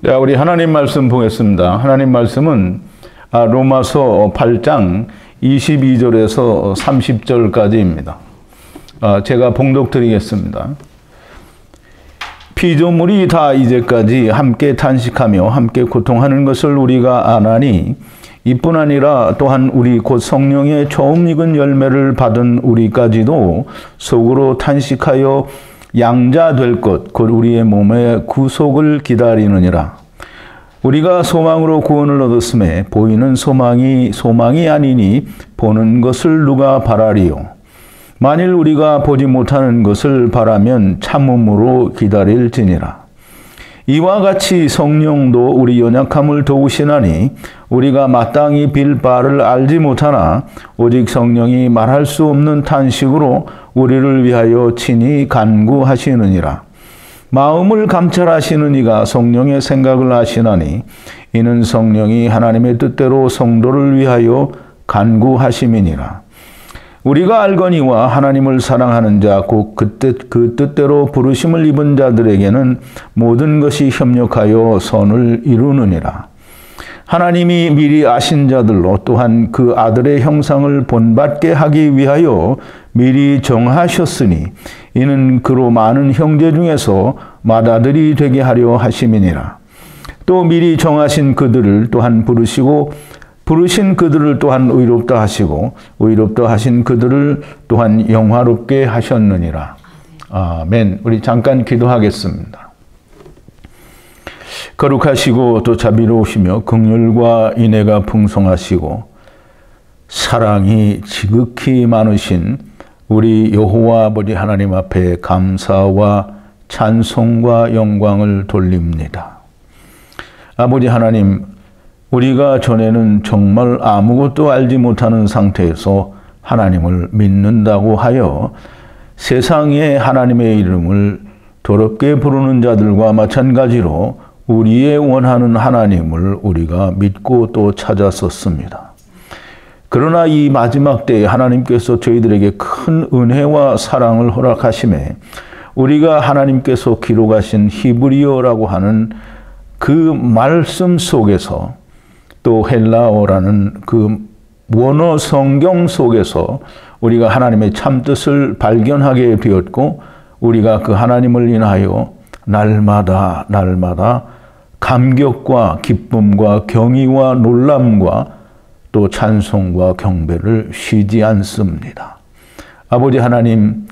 자, 우리 하나님 말씀 보겠습니다. 하나님 말씀은 로마서 8장 22절에서 30절까지입니다. 제가 봉독 드리겠습니다. 피조물이 다 이제까지 함께 탄식하며 함께 고통하는 것을 우리가 아나니 이뿐 아니라 또한 우리 곧 성령의 처음 익은 열매를 받은 우리까지도 속으로 탄식하여 양자 될 것, 곧 우리의 몸의 구속을 기다리느니라. 우리가 소망으로 구원을 얻었음에 보이는 소망이 아니니 보는 것을 누가 바라리요. 만일 우리가 보지 못하는 것을 바라면 참음으로 기다릴지니라. 이와 같이 성령도 우리 연약함을 도우시나니 우리가 마땅히 빌 바를 알지 못하나 오직 성령이 말할 수 없는 탄식으로 우리를 위하여 친히 간구하시느니라. 마음을 감찰하시는 이가 성령의 생각을 아시나니 이는 성령이 하나님의 뜻대로 성도를 위하여 간구하심이니라. 우리가 알거니와 하나님을 사랑하는 자 곧 그 뜻대로 부르심을 입은 자들에게는 모든 것이 협력하여 선을 이루느니라. 하나님이 미리 아신 자들로 또한 그 아들의 형상을 본받게 하기 위하여 미리 정하셨으니 이는 그로 많은 형제 중에서 맏아들이 되게 하려 하심이니라. 또 미리 정하신 그들을 또한 부르시고 부르신 그들을 또한 의롭다 하시고 의롭다 하신 그들을 또한 영화롭게 하셨느니라. 아멘. 우리 잠깐 기도하겠습니다. 거룩하시고 또 자비로우시며 긍휼과 인애가 풍성하시고 사랑이 지극히 많으신 우리 여호와 아버지 하나님 앞에 감사와 찬송과 영광을 돌립니다. 아버지 하나님, 우리가 전에는 정말 아무것도 알지 못하는 상태에서 하나님을 믿는다고 하여 세상에 하나님의 이름을 더럽게 부르는 자들과 마찬가지로 우리의 원하는 하나님을 우리가 믿고 또 찾았었습니다. 그러나 이 마지막 때에 하나님께서 저희들에게 큰 은혜와 사랑을 허락하심에 우리가 하나님께서 기록하신 히브리어라고 하는 그 말씀 속에서 또 헬라어라는 그 원어 성경 속에서 우리가 하나님의 참뜻을 발견하게 되었고 우리가 그 하나님을 인하여 날마다 감격과 기쁨과 경의와 놀람과 또 찬송과 경배를 쉬지 않습니다. 아버지 하나님,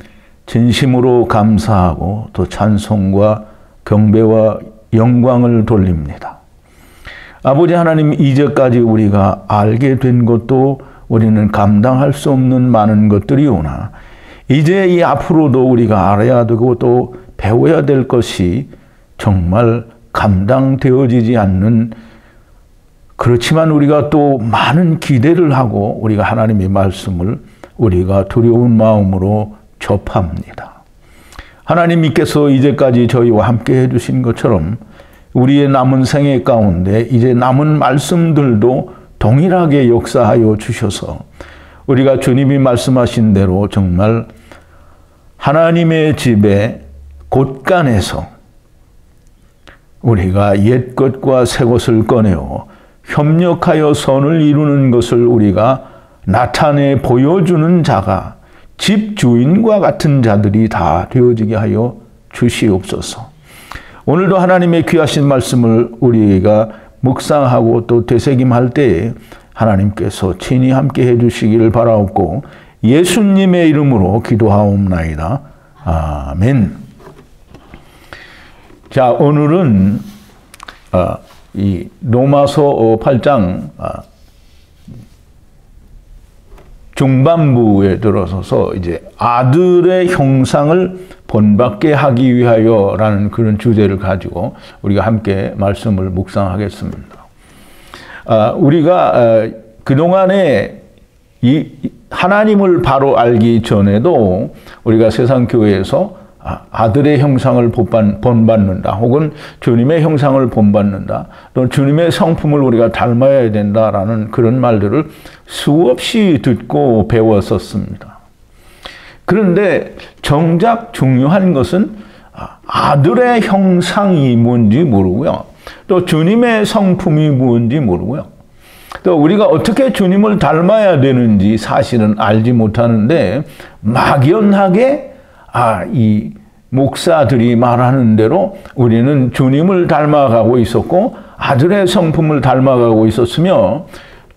진심으로 감사하고 또 찬송과 경배와 영광을 돌립니다. 아버지 하나님, 이제까지 우리가 알게 된 것도 우리는 감당할 수 없는 많은 것들이오나 이제 이 앞으로도 우리가 알아야 되고 또 배워야 될 것이 정말 감당되어지지 않는, 그렇지만 우리가 또 많은 기대를 하고 우리가 하나님의 말씀을 우리가 두려운 마음으로 접합니다. 하나님께서 이제까지 저희와 함께 해주신 것처럼 우리의 남은 생애 가운데 이제 남은 말씀들도 동일하게 역사하여 주셔서 우리가 주님이 말씀하신 대로 정말 하나님의 집에 곳간에서 우리가 옛 것과 새 것을 꺼내어 협력하여 선을 이루는 것을 우리가 나타내 보여주는 자가 집 주인과 같은 자들이 다 되어지게 하여 주시옵소서. 오늘도 하나님의 귀하신 말씀을 우리가 묵상하고 또 되새김할 때에 하나님께서 친히 함께 해주시기를 바라옵고 예수님의 이름으로 기도하옵나이다. 아멘. 자, 오늘은 이 로마서 8장 중반부에 들어서서 이제 아들의 형상을 본받게 하기 위하여라는 그런 주제를 가지고 우리가 함께 말씀을 묵상하겠습니다. 우리가 그동안에 이 하나님을 바로 알기 전에도 우리가 세상 교회에서 아들의 형상을 본받는다, 혹은 주님의 형상을 본받는다, 또 주님의 성품을 우리가 닮아야 된다라는 그런 말들을 수없이 듣고 배웠었습니다. 그런데 정작 중요한 것은 아들의 형상이 뭔지 모르고요. 또 주님의 성품이 무엇인지 모르고요. 또 우리가 어떻게 주님을 닮아야 되는지 사실은 알지 못하는데 막연하게 이 목사들이 말하는 대로 우리는 주님을 닮아가고 있었고 아들의 성품을 닮아가고 있었으며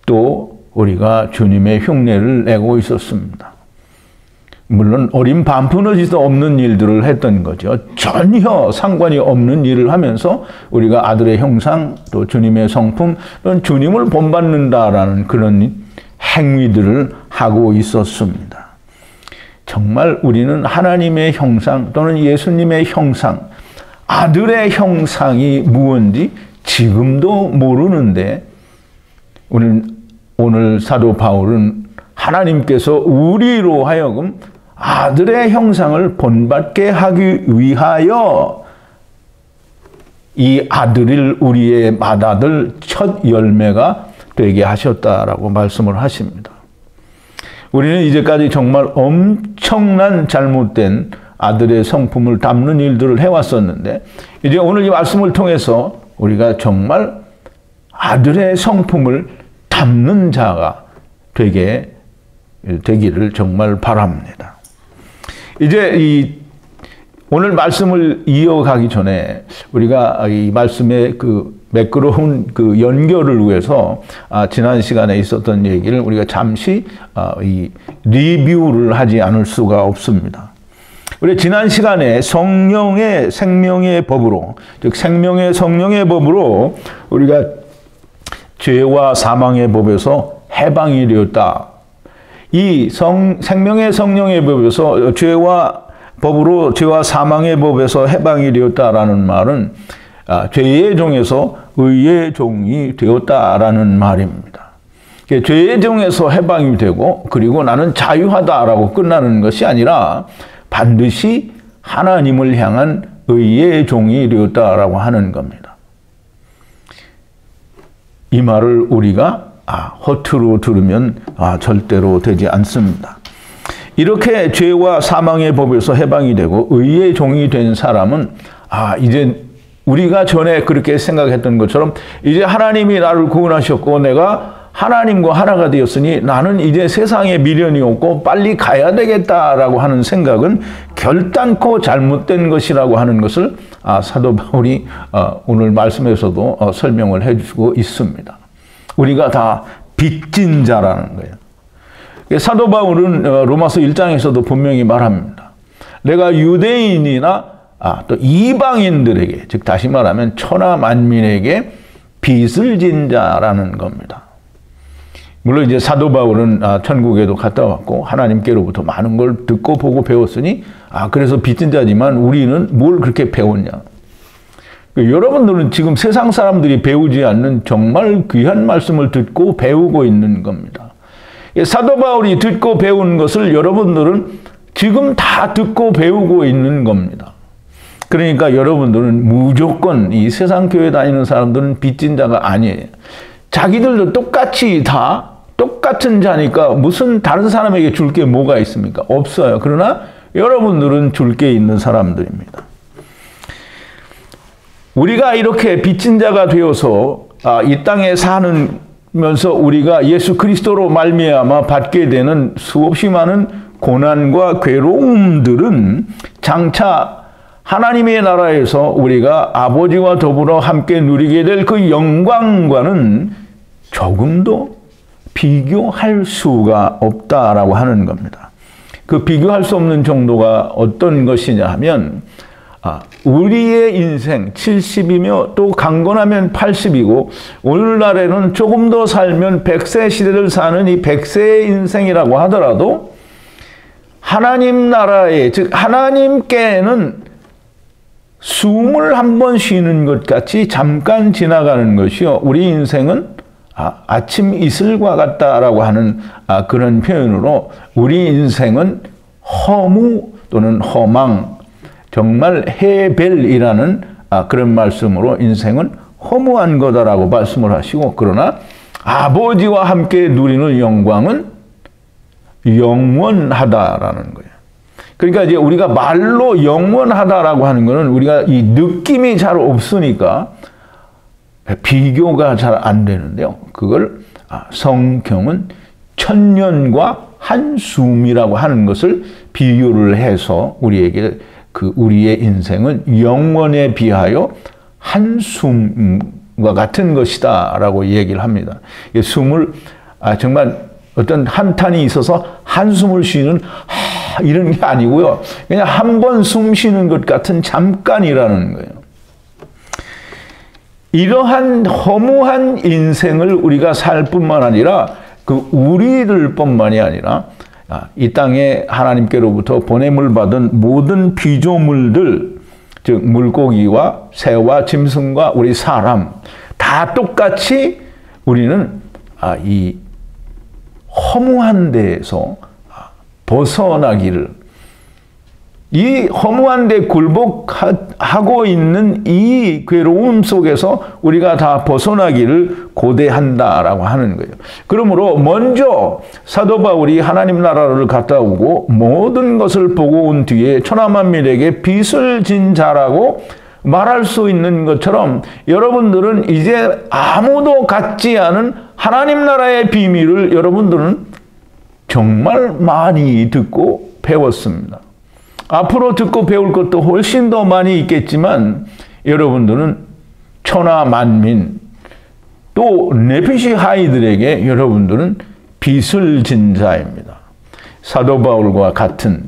또 우리가 주님의 흉내를 내고 있었습니다. 물론 어린 반푼어지도 없는 일들을 했던 거죠. 전혀 상관이 없는 일을 하면서 우리가 아들의 형상 또 주님의 성품 또는 주님을 본받는다라는 그런 행위들을 하고 있었습니다. 정말 우리는 하나님의 형상 또는 예수님의 형상, 아들의 형상이 무엇인지 지금도 모르는데 오늘 사도 바울은 하나님께서 우리로 하여금 아들의 형상을 본받게 하기 위하여 이 아들을 우리의 맏아들 첫 열매가 되게 하셨다라고 말씀을 하십니다. 우리는 이제까지 정말 엄청난 잘못된 아들의 성품을 담는 일들을 해왔었는데 이제 오늘 이 말씀을 통해서 우리가 정말 아들의 성품을 담는 자가 되기를 정말 바랍니다. 이제 오늘 말씀을 이어가기 전에 우리가 이 말씀의 그 매끄러운 그 연결을 위해서 지난 시간에 있었던 얘기를 우리가 잠시 리뷰를 하지 않을 수가 없습니다. 우리 지난 시간에 성령의 생명의 법으로, 즉 생명의 성령의 법으로 우리가 죄와 사망의 법에서 해방이 되었다. 이 생명의 성령의 법에서 법으로 죄와 사망의 법에서 해방이 되었다라는 말은 죄의 종에서 의의 종이 되었다라는 말입니다. 죄의 종에서 해방이 되고 그리고 나는 자유하다라고 끝나는 것이 아니라 반드시 하나님을 향한 의의 종이 되었다라고 하는 겁니다. 이 말을 우리가 허투루 들으면 절대로 되지 않습니다. 이렇게 죄와 사망의 법에서 해방이 되고 의의 종이 된 사람은 이제 우리가 전에 그렇게 생각했던 것처럼 이제 하나님이 나를 구원하셨고 내가 하나님과 하나가 되었으니 나는 이제 세상에 미련이 없고 빨리 가야 되겠다라고 하는 생각은 결단코 잘못된 것이라고 하는 것을 사도 바울이 오늘 말씀에서도 설명을 해주고 있습니다. 우리가 다 빚진 자라는 거예요. 사도 바울은 로마서 1장에서도 분명히 말합니다. 내가 유대인이나 또 이방인들에게, 즉 다시 말하면 천하 만민에게 빚을 진 자라는 겁니다. 물론 이제 사도 바울은 천국에도 갔다 왔고 하나님께로부터 많은 걸 듣고 보고 배웠으니 그래서 빚진 자지만 우리는 뭘 그렇게 배웠냐. 여러분들은 지금 세상 사람들이 배우지 않는 정말 귀한 말씀을 듣고 배우고 있는 겁니다. 사도 바울이 듣고 배운 것을 여러분들은 지금 다 듣고 배우고 있는 겁니다. 그러니까 여러분들은 무조건 이 세상 교회 다니는 사람들은 빚진 자가 아니에요. 자기들도 똑같이 다 똑같은 자니까 무슨 다른 사람에게 줄 게 뭐가 있습니까? 없어요. 그러나 여러분들은 줄 게 있는 사람들입니다. 우리가 이렇게 빚진 자가 되어서 이 땅에 사는면서 우리가 예수 그리스도로 말미암아 받게 되는 수없이 많은 고난과 괴로움들은 장차 하나님의 나라에서 우리가 아버지와 더불어 함께 누리게 될 그 영광과는 조금도 비교할 수가 없다라고 하는 겁니다. 그 비교할 수 없는 정도가 어떤 것이냐 하면 우리의 인생 70이며 또 강건하면 80이고 오늘날에는 조금 더 살면 100세 시대를 사는 이 100세의 인생이라고 하더라도 하나님 나라에, 즉 하나님께는 숨을 한 번 쉬는 것 같이 잠깐 지나가는 것이요. 우리 인생은 아침 이슬과 같다라고 하는 그런 표현으로 우리 인생은 허무 또는 허망, 정말 해벨이라는 그런 말씀으로 인생은 허무한 거다라고 말씀을 하시고 그러나 아버지와 함께 누리는 영광은 영원하다라는 거예요. 그러니까 이제 우리가 말로 영원하다라고 하는 거는 우리가 이 느낌이 잘 없으니까 비교가 잘 안 되는데요. 그걸 성경은 천년과 한숨이라고 하는 것을 비유를 해서 우리에게 우리의 인생은 영원에 비하여 한숨과 같은 것이다 라고 얘기를 합니다. 숨을 정말 어떤 한탄이 있어서 한숨을 쉬는 이런 게 아니고요. 그냥 한 번 숨 쉬는 것 같은 잠깐이라는 거예요. 이러한 허무한 인생을 우리가 살 뿐만 아니라 우리들 뿐만이 아니라 이 땅에 하나님께로부터 보냄을 받은 모든 피조물들, 즉 물고기와 새와 짐승과 우리 사람 다 똑같이 우리는 이 허무한 데에서 벗어나기를, 이 허무한 데 굴복하고 있는 이 괴로움 속에서 우리가 다 벗어나기를 고대한다라고 하는 거예요. 그러므로 먼저 사도 바울이 하나님 나라를 갔다 오고 모든 것을 보고 온 뒤에 천하만민에게 빚을 진 자라고 말할 수 있는 것처럼 여러분들은 이제 아무도 갖지 않은 하나님 나라의 비밀을 여러분들은 정말 많이 듣고 배웠습니다. 앞으로 듣고 배울 것도 훨씬 더 많이 있겠지만 여러분들은 천하 만민 또 네피시 하이들에게 여러분들은 빚을 진 자입니다. 사도 바울과 같은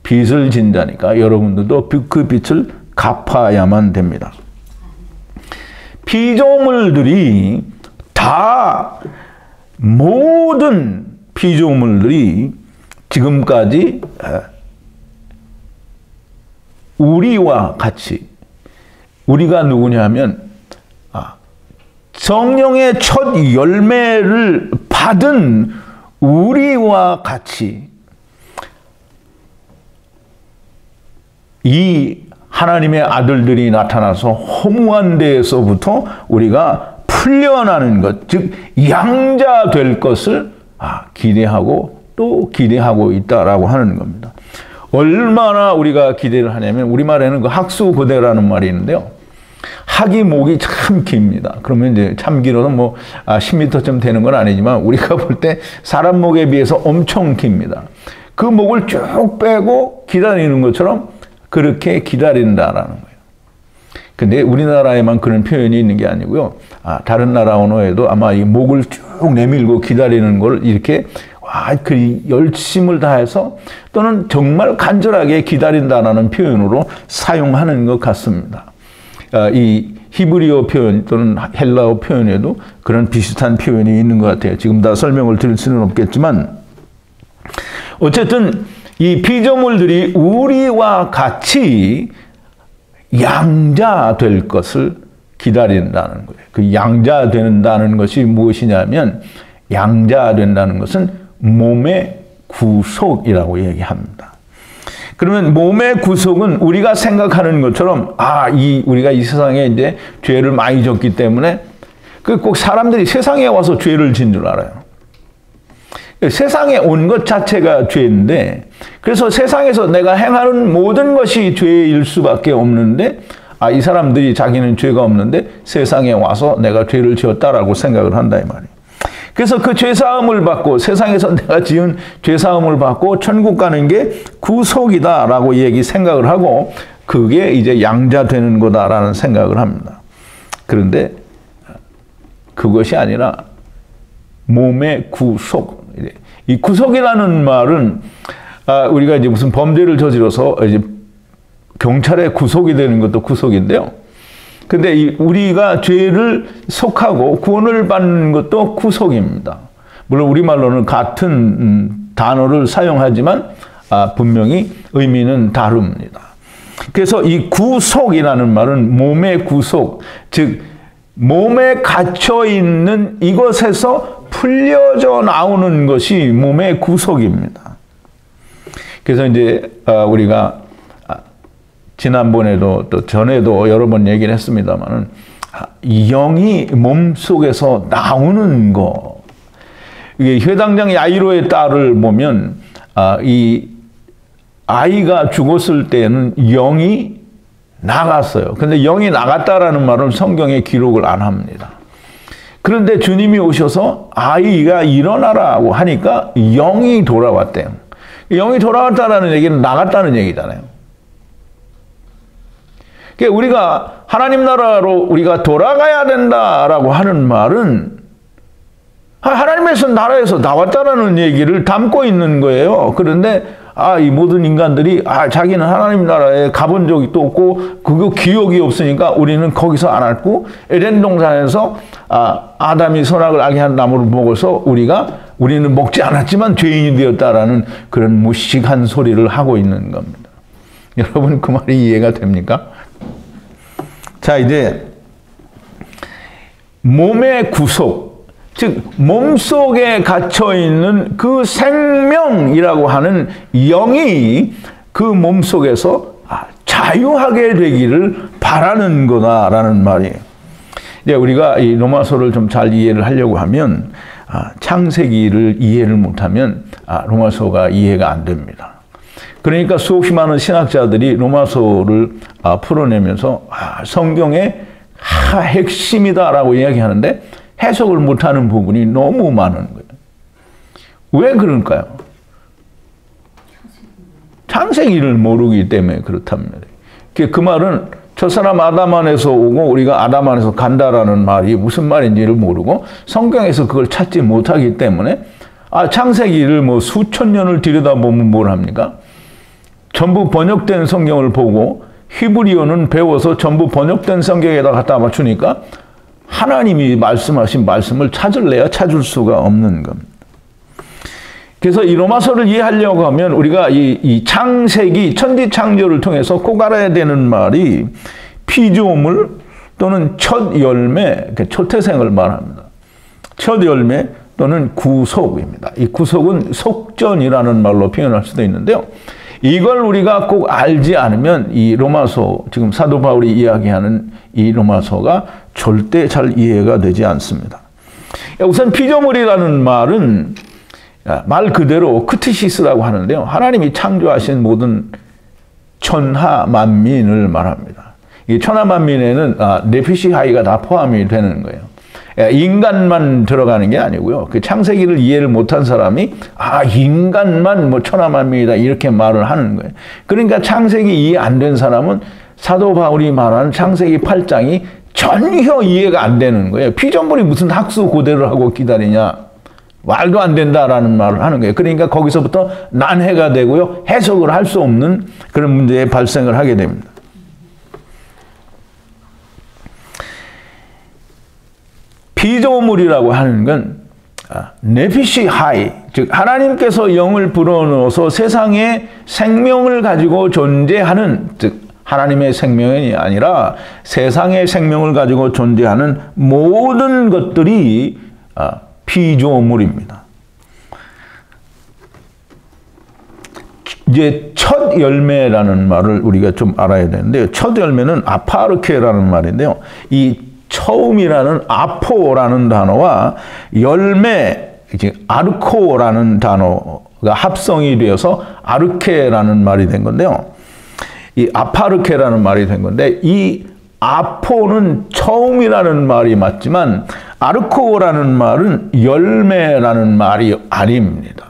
빚을 진 자니까 여러분들도 그 빚을 갚아야만 됩니다. 피조물들이 다 모든 피조물들이 지금까지 우리와 같이, 우리가 누구냐면 성령의 첫 열매를 받은 우리와 같이 이 하나님의 아들들이 나타나서 허무한 데에서부터 우리가 풀려나는 것, 즉 양자 될 것을 기대하고 또 기대하고 있다라고 하는 겁니다. 얼마나 우리가 기대를 하냐면 우리말에는 그 학수고대라는 말이 있는데요. 학이 목이 참 깁니다. 그러면 이제 참 길어도 10m쯤 되는 건 아니지만 우리가 볼 때 사람 목에 비해서 엄청 깁니다. 그 목을 쭉 빼고 기다리는 것처럼 그렇게 기다린다라는 거예요. 근데 우리나라에만 그런 표현이 있는 게 아니고요. 다른 나라 언어에도 아마 이 목을 쭉 내밀고 기다리는 걸 이렇게 그 열심을 다해서 또는 정말 간절하게 기다린다라는 표현으로 사용하는 것 같습니다. 이 히브리어 표현 또는 헬라어 표현에도 그런 비슷한 표현이 있는 것 같아요. 지금 다 설명을 드릴 수는 없겠지만 어쨌든 이 피조물들이 우리와 같이 양자 될 것을 기다린다는 거예요. 그 양자 된다는 것이 무엇이냐면 양자 된다는 것은 몸의 구속이라고 얘기합니다. 그러면 몸의 구속은 우리가 생각하는 것처럼 우리가 이 세상에 이제 죄를 많이 졌기 때문에 꼭 사람들이 세상에 와서 죄를 진 줄 알아요. 세상에 온 것 자체가 죄인데 그래서 세상에서 내가 행하는 모든 것이 죄일 수밖에 없는데 이 사람들이 자기는 죄가 없는데 세상에 와서 내가 죄를 지었다라고 생각을 한다 이 말이에요. 그래서 그 죄사함을 받고 세상에서 내가 지은 죄사함을 받고 천국 가는 게 구속이다라고 생각을 하고 그게 이제 양자되는 거다라는 생각을 합니다. 그런데 그것이 아니라 몸의 구속. 이 구속이라는 말은 우리가 이제 무슨 범죄를 저질러서 이제 경찰에 구속이 되는 것도 구속인데요. 근데 우리가 죄를 속하고 구원을 받는 것도 구속입니다. 물론 우리말로는 같은 단어를 사용하지만 분명히 의미는 다릅니다. 그래서 이 구속이라는 말은 몸의 구속, 즉 몸에 갇혀 있는 이것에서 풀려져 나오는 것이 몸의 구속입니다. 그래서 이제 우리가 지난번에도 또 전에도 여러 번 얘기를 했습니다만은 영이 몸 속에서 나오는 거. 이게 회당장 야이로의 딸을 보면 이 아이가 죽었을 때는 영이 나갔어요. 근데 영이 나갔다라는 말은 성경에 기록을 안 합니다. 그런데 주님이 오셔서 아이가 일어나라고 하니까 영이 돌아왔대요. 영이 돌아왔다라는 얘기는 나갔다는 얘기잖아요. 그러니까 우리가 하나님 나라로 우리가 돌아가야 된다라고 하는 말은 하나님의 나라에서 나왔다라는 얘기를 담고 있는 거예요. 그런데 이 모든 인간들이 자기는 하나님 나라에 가본 적이 또 없고 그거 기억이 없으니까 우리는 거기서 안 왔고 에덴 동산에서 아담이 선악을 알게 한 나무를 먹어서 우리는 먹지 않았지만 죄인이 되었다라는 그런 무식한 소리를 하고 있는 겁니다. 여러분 그 말이 이해가 됩니까? 자, 이제 몸의 구속, 즉 몸속에 갇혀있는 그 생명이라고 하는 영이 그 몸속에서 자유하게 되기를 바라는 거다라는 말이에요. 이제 우리가 이 로마서를 좀 잘 이해를 하려고 하면 창세기를 이해를 못하면 로마서가 이해가 안 됩니다. 그러니까 수없이 많은 신학자들이 로마서를 풀어내면서 성경의 핵심이다라고 이야기하는데 해석을 못하는 부분이 너무 많은 거예요. 왜 그럴까요? 창세기를 모르기 때문에 그렇답니다. 그 말은 첫사람 아담 안에서 오고 우리가 아담 안에서 간다라는 말이 무슨 말인지를 모르고 성경에서 그걸 찾지 못하기 때문에 창세기를 수천 년을 들여다보면 뭘 합니까? 전부 번역된 성경을 보고 히브리어는 배워서 전부 번역된 성경에다 갖다 맞추니까 하나님이 말씀하신 말씀을 찾을래야 찾을 수가 없는 겁니다. 그래서 이 로마서를 이해하려고 하면 우리가 이 창세기, 천지창조를 통해서 꼭 알아야 되는 말이 피조물 또는 첫 열매, 초태생을 말합니다. 첫 열매 또는 구속입니다. 이 구속은 속전이라는 말로 표현할 수도 있는데요. 이걸 우리가 꼭 알지 않으면 이 로마서, 지금 사도 바울이 이야기하는 이 로마서가 절대 잘 이해가 되지 않습니다. 우선 피조물이라는 말은 말 그대로 크티시스라고 하는데요. 하나님이 창조하신 모든 천하 만민을 말합니다. 이 천하 만민에는 네피시하이가 다 포함이 되는 거예요. 인간만 들어가는 게 아니고요. 그 창세기를 이해를 못한 사람이 인간만 천하 만민이다 이렇게 말을 하는 거예요. 그러니까 창세기 이해 안 된 사람은 사도 바울이 말하는 창세기 8장이 전혀 이해가 안 되는 거예요. 피조물이 무슨 학수 고대를 하고 기다리냐. 말도 안 된다라는 말을 하는 거예요. 그러니까 거기서부터 난해가 되고요. 해석을 할 수 없는 그런 문제에 발생을 하게 됩니다. 피조물이라고 하는 건 네피시 하이, 즉 하나님께서 영을 불어넣어서 세상에 생명을 가지고 존재하는, 즉 하나님의 생명이 아니라 세상의 생명을 가지고 존재하는 모든 것들이 피조물입니다. 이제 첫 열매라는 말을 우리가 좀 알아야 되는데요. 첫 열매는 아파르케라는 말인데요. 이 처음이라는 아포라는 단어와 열매, 아르코라는 단어가 합성이 되어서 아르케라는 말이 된 건데요. 이 아파르케라는 말이 된 건데 이 아포는 처음이라는 말이 맞지만 아르코라는 말은 열매라는 말이 아닙니다.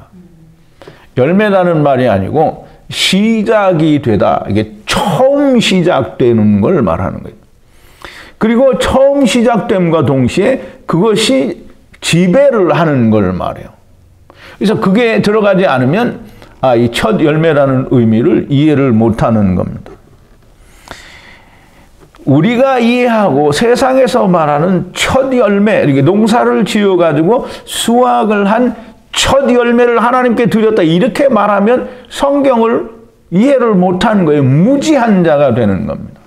열매라는 말이 아니고 시작이 되다. 이게 처음 시작되는 걸 말하는 거예요. 그리고 처음 시작됨과 동시에 그것이 지배를 하는 걸 말해요. 그래서 그게 들어가지 않으면 이 첫 열매라는 의미를 이해를 못하는 겁니다. 우리가 이해하고 세상에서 말하는 첫 열매, 이렇게 농사를 지어가지고 수확을 한 첫 열매를 하나님께 드렸다 이렇게 말하면 성경을 이해를 못하는 거예요. 무지한 자가 되는 겁니다.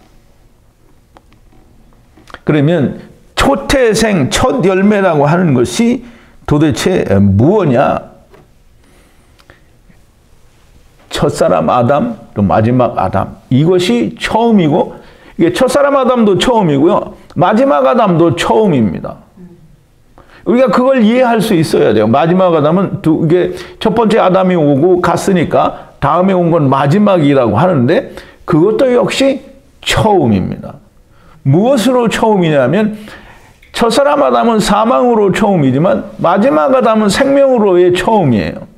그러면 초태생, 첫 열매라고 하는 것이 도대체 무엇냐? 첫사람 아담, 또 마지막 아담. 이것이 처음이고, 이게 첫사람 아담도 처음이고요. 마지막 아담도 처음입니다. 우리가 그걸 이해할 수 있어야 돼요. 마지막 아담은 이게 첫 번째 아담이 오고 갔으니까 다음에 온 건 마지막이라고 하는데 그것도 역시 처음입니다. 무엇으로 처음이냐면 첫사람 아담은 사망으로 처음이지만 마지막 아담은 생명으로의 처음이에요.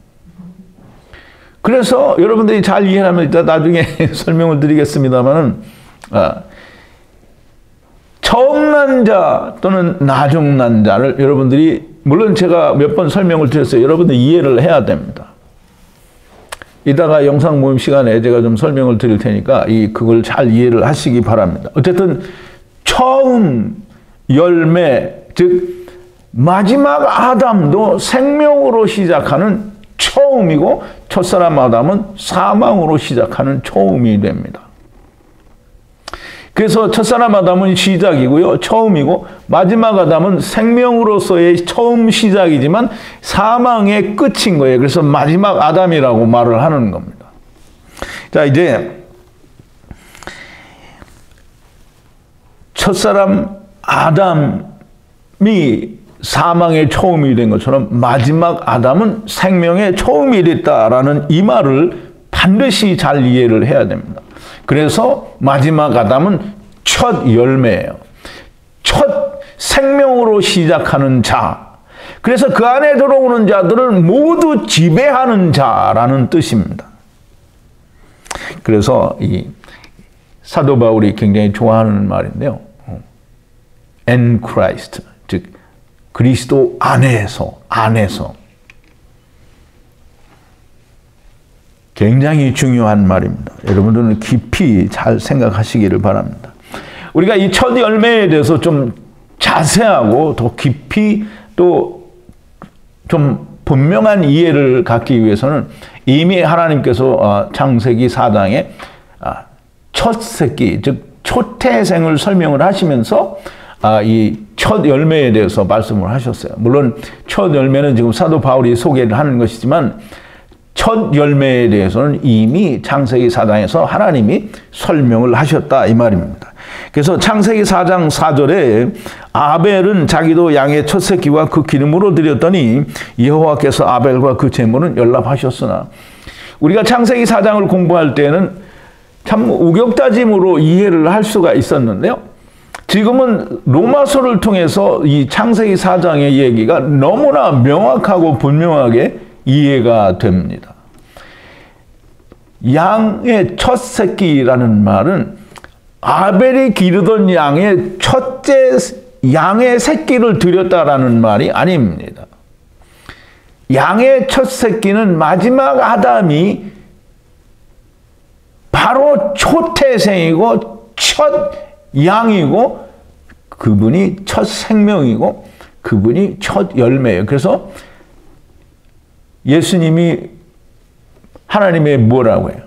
그래서 여러분들이 잘 이해하면 이따 나중에 설명을 드리겠습니다만은 처음 난 자 또는 나중 난 자를 여러분들이 물론 제가 몇 번 설명을 드렸어요. 여러분들 이해를 해야 됩니다. 이따가 영상 모임 시간에 제가 좀 설명을 드릴 테니까 그걸 잘 이해를 하시기 바랍니다. 어쨌든 처음 열매, 즉 마지막 아담도 생명으로 시작하는 처음이고 첫사람 아담은 사망으로 시작하는 처음이 됩니다. 그래서 첫사람 아담은 시작이고요. 처음이고 마지막 아담은 생명으로서의 처음 시작이지만 사망의 끝인 거예요. 그래서 마지막 아담이라고 말을 하는 겁니다. 자, 이제 첫사람 아담이 사망의 처음이 된 것처럼 마지막 아담은 생명의 처음이 됐다라는 이 말을 반드시 잘 이해를 해야 됩니다. 그래서 마지막 아담은 첫 열매예요. 첫 생명으로 시작하는 자. 그래서 그 안에 들어오는 자들을 모두 지배하는 자라는 뜻입니다. 그래서 이 사도 바울이 굉장히 좋아하는 말인데요. In Christ, 즉 그리스도 안에서 굉장히 중요한 말입니다. 여러분들은 깊이 잘 생각하시기를 바랍니다. 우리가 이 첫 열매에 대해서 좀 자세하고 더 깊이 또 좀 분명한 이해를 갖기 위해서는 이미 하나님께서 창세기 4장에 첫 새끼, 즉 초태생을 설명을 하시면서 이 첫 열매에 대해서 말씀을 하셨어요. 물론 첫 열매는 지금 사도 바울이 소개를 하는 것이지만 첫 열매에 대해서는 이미 창세기 4장에서 하나님이 설명을 하셨다 이 말입니다. 그래서 창세기 4장 4절에 아벨은 자기도 양의 첫 새끼와 그 기름으로 드렸더니 여호와께서 아벨과 그 제물은 연락하셨으나, 우리가 창세기 4장을 공부할 때는 참 우격다짐으로 이해를 할 수가 있었는데요. 지금은 로마서를 통해서 이 창세기 4장의 얘기가 너무나 명확하고 분명하게 이해가 됩니다. 양의 첫 새끼라는 말은 아벨이 기르던 양의 첫째 양의 새끼를 드렸다라는 말이 아닙니다. 양의 첫 새끼는 마지막 아담이 바로 초태생이고 첫 양이고 그분이 첫 생명이고 그분이 첫 열매예요. 그래서 예수님이 하나님의 뭐라고 해요?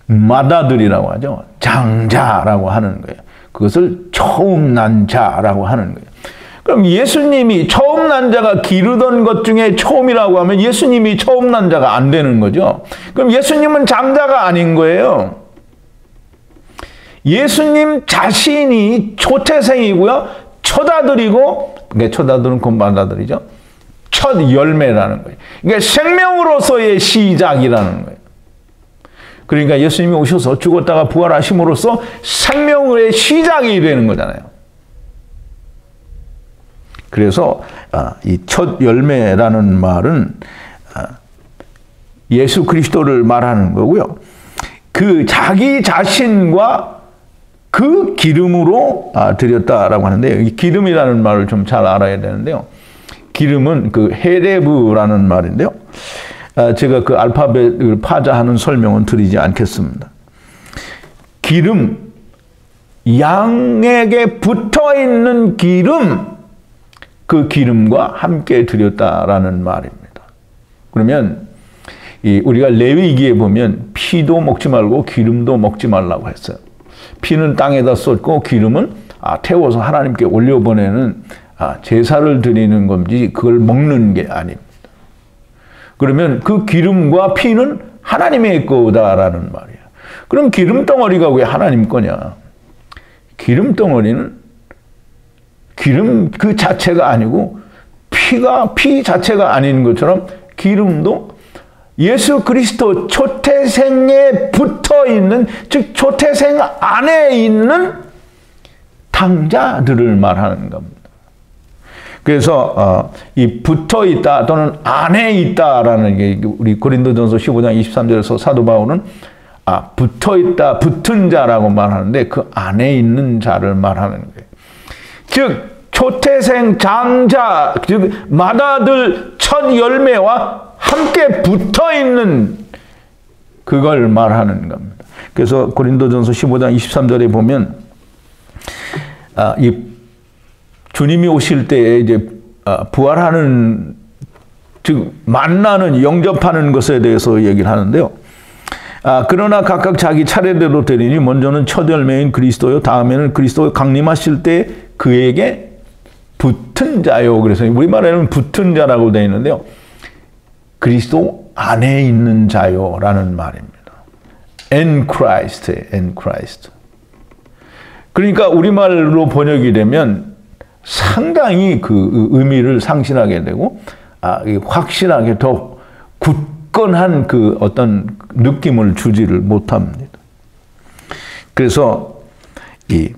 맏아들이라고 하죠. 장자라고 하는 거예요. 그것을 처음 난 자라고 하는 거예요. 그럼 예수님이 처음 난 자가 기르던 것 중에 처음이라고 하면 예수님이 처음 난 자가 안 되는 거죠. 그럼 예수님은 장자가 아닌 거예요. 예수님 자신이 초태생이고요. 첫아들이고, 첫아들은 곧 맏아들이죠. 첫 열매라는 거예요. 그러니까 생명으로서의 시작이라는 거예요. 그러니까 예수님이 오셔서 죽었다가 부활하심으로써 생명의 시작이 되는 거잖아요. 그래서 이 첫 열매라는 말은 예수 그리스도를 말하는 거고요. 그 자기 자신과 그 기름으로 드렸다라고 하는데요. 이 기름이라는 말을 좀 잘 알아야 되는데요. 기름은 그 헤레브라는 말인데요. 제가 그 알파벳을 파자하는 설명은 드리지 않겠습니다. 기름, 양에게 붙어있는 기름, 그 기름과 함께 드렸다라는 말입니다. 그러면 우리가 레위기에 보면 피도 먹지 말고 기름도 먹지 말라고 했어요. 피는 땅에다 쏟고 기름은 태워서 하나님께 올려보내는 제사를 드리는 건지 그걸 먹는 게 아닙니다. 그러면 그 기름과 피는 하나님의 거다라는 말이에요. 그럼 기름덩어리가 왜 하나님 거냐? 기름덩어리는 기름 그 자체가 아니고 피 자체가 아닌 것처럼 기름도 예수 그리스도 초태생에 붙어 있는, 즉 초태생 안에 있는 탕자들을 말하는 겁니다. 그래서 이 붙어 있다 또는 안에 있다라는 게 우리 고린도전서 15장 23절에서 사도 바울은 붙어 있다, 붙은 자라고 말하는데 그 안에 있는 자를 말하는 거예요. 즉 초태생 장자, 즉 맏아들 첫 열매와 함께 붙어 있는 그걸 말하는 겁니다. 그래서 고린도전서 15장 23절에 보면 이 주님이 오실 때에 이제 부활하는, 즉 만나는, 영접하는 것에 대해서 얘기를 하는데요. 그러나 각각 자기 차례대로 되리니 먼저는 첫 열매인 그리스도요, 다음에는 그리스도 강림하실 때 그에게 붙은 자요. 그래서 우리말에는 붙은 자라고 되어 있는데요. 그리스도 안에 있는 자요라는 말입니다. In Christ, in Christ. 그러니까 우리말로 번역이 되면 상당히 그 의미를 상실하게 되고 확실하게 더 굳건한 그 어떤 느낌을 주지를 못합니다. 그래서 이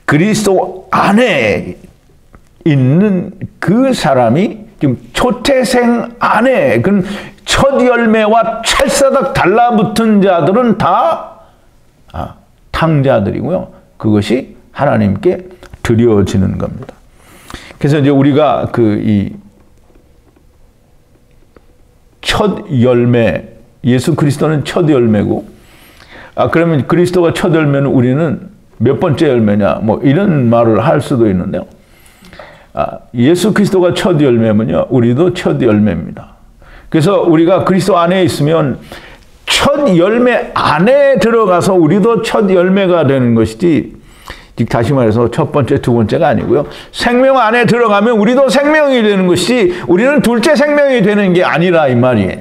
그리스도 안에 있는 그 사람이 지금 초태생 안에, 그 첫 열매와 찰사닥 달라붙은 자들은 다 탕자들이고요. 그것이 하나님께 드려지는 겁니다. 그래서 이제 우리가 이 첫 열매, 예수 그리스도는 첫 열매고, 그러면 그리스도가 첫 열매는 우리는 몇 번째 열매냐, 뭐 이런 말을 할 수도 있는데요. 예수 그리스도가 첫 열매면요, 우리도 첫 열매입니다. 그래서 우리가 그리스도 안에 있으면 첫 열매 안에 들어가서 우리도 첫 열매가 되는 것이지, 다시 말해서 첫 번째, 두 번째가 아니고요. 생명 안에 들어가면 우리도 생명이 되는 것이지, 우리는 둘째 생명이 되는 게 아니라 이 말이에요.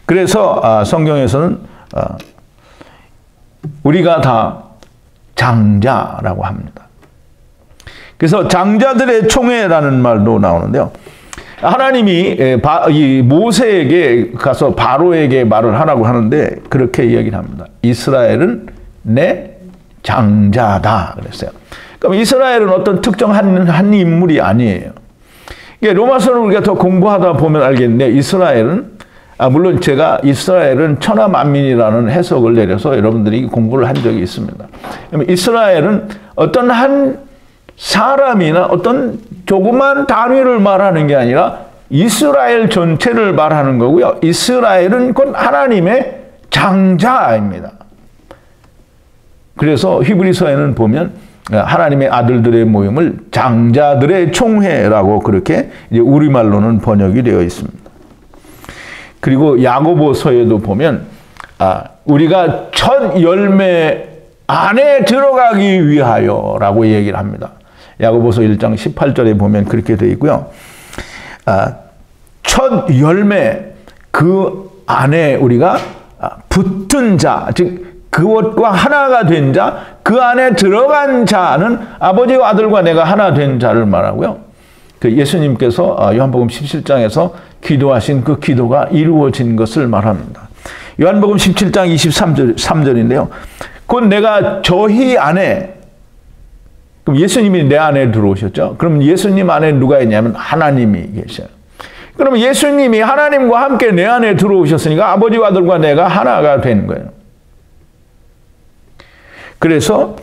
그래서 성경에서는 우리가 다 장자라고 합니다. 그래서 장자들의 총회라는 말도 나오는데요. 하나님이 이 모세에게 가서 바로에게 말을 하라고 하는데 그렇게 이야기를 합니다. 이스라엘은 내 장자다 그랬어요. 그럼 이스라엘은 어떤 특정 한 인물이 아니에요. 로마서를 우리가 더 공부하다 보면 알겠는데, 이스라엘은 물론 제가 이스라엘은 천하만민이라는 해석을 내려서 여러분들이 공부를 한 적이 있습니다. 이스라엘은 어떤 한 사람이나 어떤 조그만 단위를 말하는 게 아니라 이스라엘 전체를 말하는 거고요. 이스라엘은 곧 하나님의 장자입니다. 그래서 히브리서에는 보면 하나님의 아들들의 모임을 장자들의 총회라고 그렇게 이제 우리말로는 번역이 되어 있습니다. 그리고 야고보서에도 보면 우리가 첫 열매 안에 들어가기 위하여라고 얘기를 합니다. 야고보서 1장 18절에 보면 그렇게 되어 있고요. 첫 열매 그 안에 우리가 붙은 자, 즉 그것과 하나가 된 자, 그 안에 들어간 자는 아버지와 아들과 내가 하나 된 자를 말하고요. 그 예수님께서 요한복음 17장에서 기도하신 그 기도가 이루어진 것을 말합니다. 요한복음 17장 23절인데요. 곧 내가 저희 안에, 그럼 예수님이 내 안에 들어오셨죠. 그럼 예수님 안에 누가 있냐면 하나님이 계셔요. 그럼 예수님이 하나님과 함께 내 안에 들어오셨으니까 아버지와 아들과 내가 하나가 된 거예요. 그래서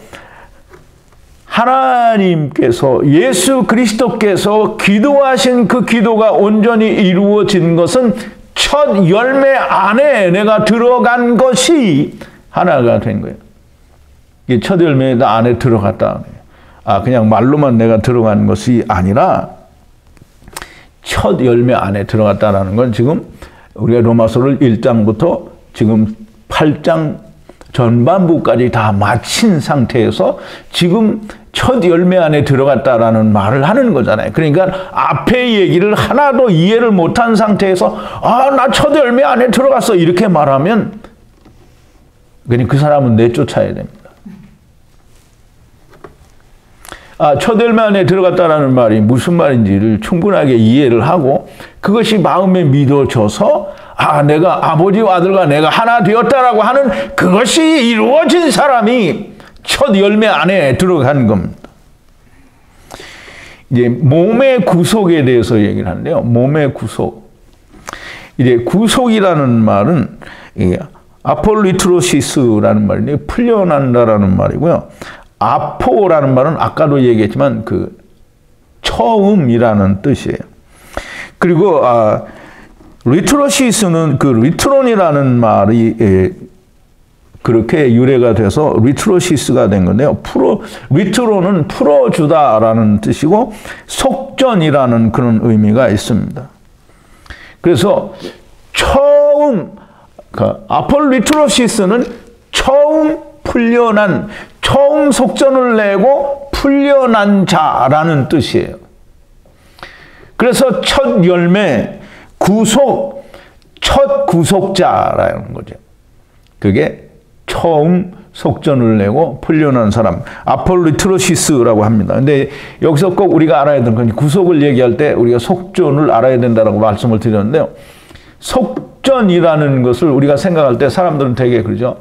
하나님께서, 예수 그리스도께서 기도하신 그 기도가 온전히 이루어진 것은 첫 열매 안에 내가 들어간 것이 하나가 된 거예요. 이 첫 열매에 안에 들어갔다. 그냥 말로만 내가 들어간 것이 아니라 첫 열매 안에 들어갔다라는 건 지금 우리가 로마서를 1장부터 지금 8장 전반부까지 다 마친 상태에서 지금 첫 열매 안에 들어갔다라는 말을 하는 거잖아요. 그러니까 앞에 얘기를 하나도 이해를 못한 상태에서 나 첫 열매 안에 들어갔어 이렇게 말하면 그냥 그 사람은 내쫓아야 됩니다. 첫 열매 안에 들어갔다라는 말이 무슨 말인지를 충분하게 이해를 하고 그것이 마음에 믿어져서 내가 아버지와 아들과 내가 하나 되었다라고 하는 그것이 이루어진 사람이 첫 열매 안에 들어간 겁니다. 이제 몸의 구속에 대해서 얘기를 하는데요. 몸의 구속. 이제 구속이라는 말은 아폴리트로시스라는 말인데 풀려난다라는 말이고요. 아포라는 말은 아까도 얘기했지만 그 처음이라는 뜻이에요. 그리고 리트로시스는 그 리트론이라는 말이 그렇게 유래가 돼서 리트로시스가 된 건데요. 리트론은 풀어주다라는 뜻이고 속전이라는 그런 의미가 있습니다. 그래서 처음 아폴리트로시스는 처음 풀려난, 처음 속전을 내고 풀려난 자라는 뜻이에요. 그래서 첫 열매, 구속, 첫 구속자라는 거죠. 그게 처음 속전을 내고 풀려난 사람, 아폴리트로시스라고 합니다. 근데 여기서 꼭 우리가 알아야 되는 건 구속을 얘기할 때 우리가 속전을 알아야 된다고 말씀을 드렸는데요. 속전이라는 것을 우리가 생각할 때 사람들은 되게 그러죠.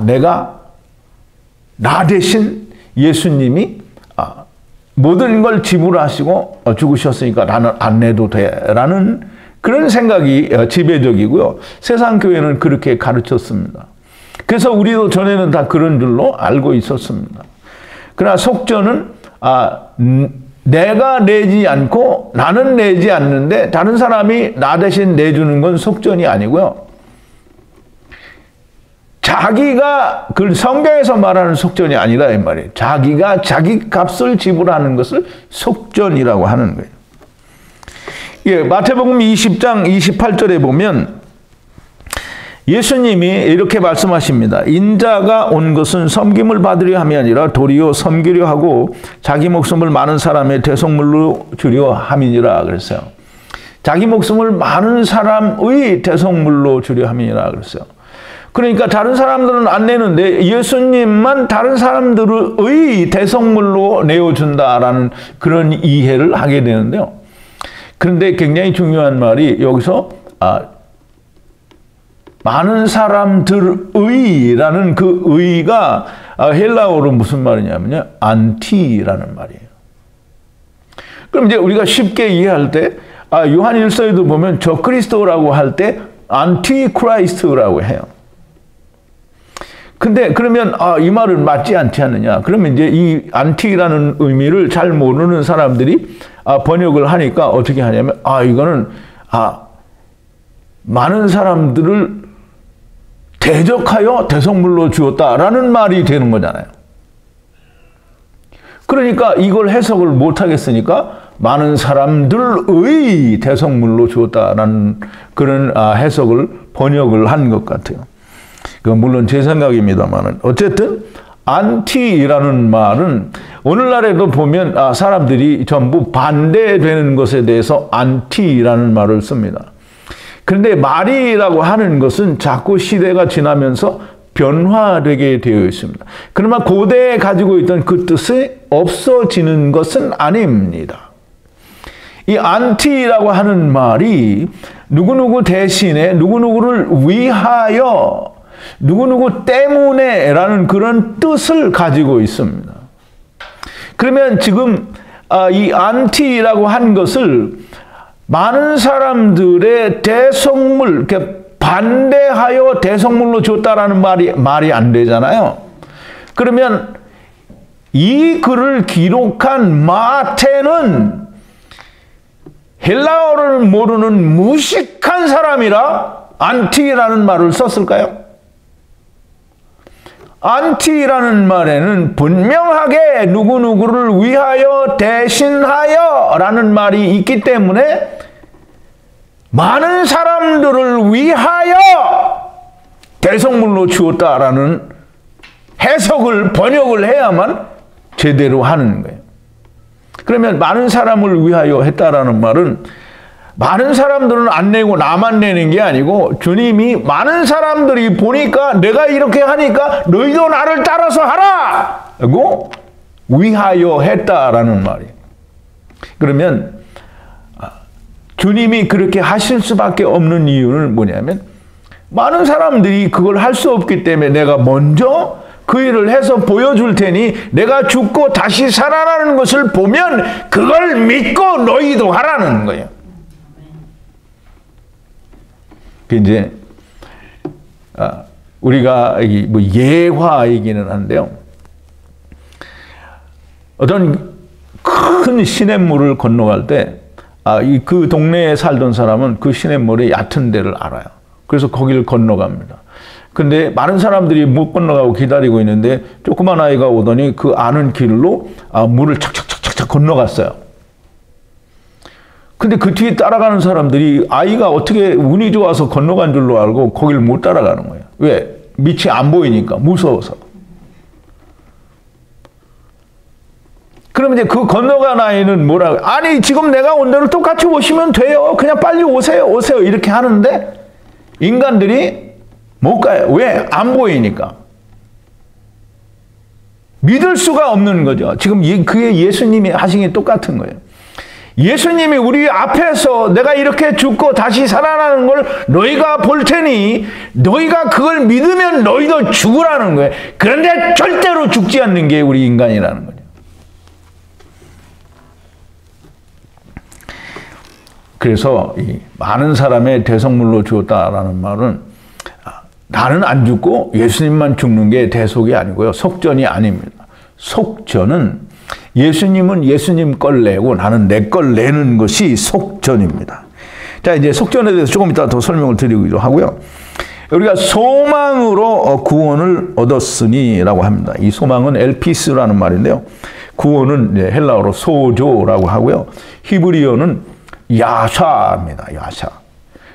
내가 나 대신 예수님이 모든 걸 지불하시고 죽으셨으니까 나는 안 내도 돼라는 그런 생각이 지배적이고요. 세상 교회는 그렇게 가르쳤습니다. 그래서 우리도 전에는 다 그런 줄로 알고 있었습니다. 그러나 속전은 내가 내지 않고 나는 내지 않는데 다른 사람이 나 대신 내주는 건 속전이 아니고요. 자기가 그 성경에서 말하는 속전이 아니라 이 말이에요. 자기가 자기 값을 지불하는 것을 속전이라고 하는 거예요. 예, 마태복음 20장 28절에 보면 예수님이 이렇게 말씀하십니다. 인자가 온 것은 섬김을 받으려 함이 아니라 도리어 섬기려 하고 자기 목숨을 많은 사람의 대속물로 주려 함이니라 그랬어요. 자기 목숨을 많은 사람의 대속물로 주려 함이니라 그랬어요. 그러니까 다른 사람들은 안 내는데 예수님만 다른 사람들의 대속물로 내어준다라는 그런 이해를 하게 되는데요. 그런데 굉장히 중요한 말이 여기서 많은 사람들의라는 그 의가 헬라어로 무슨 말이냐면요. 안티라는 말이에요. 그럼 이제 우리가 쉽게 이해할 때 요한 1서에도 보면 저 그리스도라고 할 때 안티크라이스트라고 해요. 근데 그러면 이 말은 맞지 않지 않느냐. 그러면 이제 이 안티라는 의미를 잘 모르는 사람들이 번역을 하니까 어떻게 하냐면 이거는 많은 사람들을 대적하여 대속물로 주었다라는 말이 되는 거잖아요. 그러니까 이걸 해석을 못하겠으니까 많은 사람들의 대속물로 주었다라는 그런 해석을 번역을 한 것 같아요. 그건 물론 제 생각입니다만 어쨌든 안티라는 말은 오늘날에도 보면 사람들이 전부 반대되는 것에 대해서 안티라는 말을 씁니다. 그런데 말이라고 하는 것은 자꾸 시대가 지나면서 변화되게 되어 있습니다. 그러나 고대에 가지고 있던 그 뜻이 없어지는 것은 아닙니다. 이 안티라고 하는 말이 누구누구 대신에 누구누구를 위하여 누구누구 때문에 라는 그런 뜻을 가지고 있습니다. 그러면 지금 이 안티라고 한 것을 많은 사람들의 대속물, 이렇게 반대하여 대속물로 줬다라는 말이 안 되잖아요. 그러면 이 글을 기록한 마태는 헬라어를 모르는 무식한 사람이라 안티라는 말을 썼을까요? 안티라는 말에는 분명하게 누구누구를 위하여 대신하여 라는 말이 있기 때문에 많은 사람들을 위하여 대속물로 주었다라는 해석을 번역을 해야만 제대로 하는 거예요. 그러면 많은 사람을 위하여 했다라는 말은 많은 사람들은 안 내고 나만 내는 게 아니고 주님이 많은 사람들이 보니까 내가 이렇게 하니까 너희도 나를 따라서 하라! 하고 위하여 했다라는 말이에요. 그러면 주님이 그렇게 하실 수밖에 없는 이유는 뭐냐면 많은 사람들이 그걸 할 수 없기 때문에 내가 먼저 그 일을 해서 보여줄 테니 내가 죽고 다시 살아나는 것을 보면 그걸 믿고 너희도 하라는 거예요. 이제 우리가 뭐 예화이기는 한데요. 어떤 큰 시냇물을 건너갈 때 그 동네에 살던 사람은 그 시냇물의 얕은 데를 알아요. 그래서 거기를 건너갑니다. 근데 많은 사람들이 못 건너가고 기다리고 있는데 조그만 아이가 오더니 그 아는 길로 물을 착착착착 건너갔어요. 근데 그 뒤에 따라가는 사람들이 아이가 어떻게 운이 좋아서 건너간 줄로 알고 거기를 못 따라가는 거예요. 왜? 밑이 안 보이니까, 무서워서. 그러면 이제 그 건너간 아이는 뭐라고? 아니, 지금 내가 온 대로 똑같이 오시면 돼요. 그냥 빨리 오세요, 오세요. 이렇게 하는데 인간들이 못 가요. 왜? 안 보이니까. 믿을 수가 없는 거죠. 지금 그게 예수님이 하신 게 똑같은 거예요. 예수님이 우리 앞에서 내가 이렇게 죽고 다시 살아나는 걸 너희가 볼 테니 너희가 그걸 믿으면 너희도 죽으라는 거예요. 그런데 절대로 죽지 않는 게 우리 인간이라는 거죠. 그래서 이 많은 사람의 대속물로 주었다라는 말은 나는 안 죽고 예수님만 죽는 게 대속이 아니고요. 속전이 아닙니다. 속전은 예수님은 예수님 걸 내고 나는 내 걸 내는 것이 속전입니다. 자, 이제 속전에 대해서 조금 이따 더 설명을 드리기도 하고요. 우리가 소망으로 구원을 얻었으니라고 합니다. 이 소망은 엘피스라는 말인데요. 구원은 헬라어로 소조라고 하고요. 히브리어는 야샤입니다. 야샤.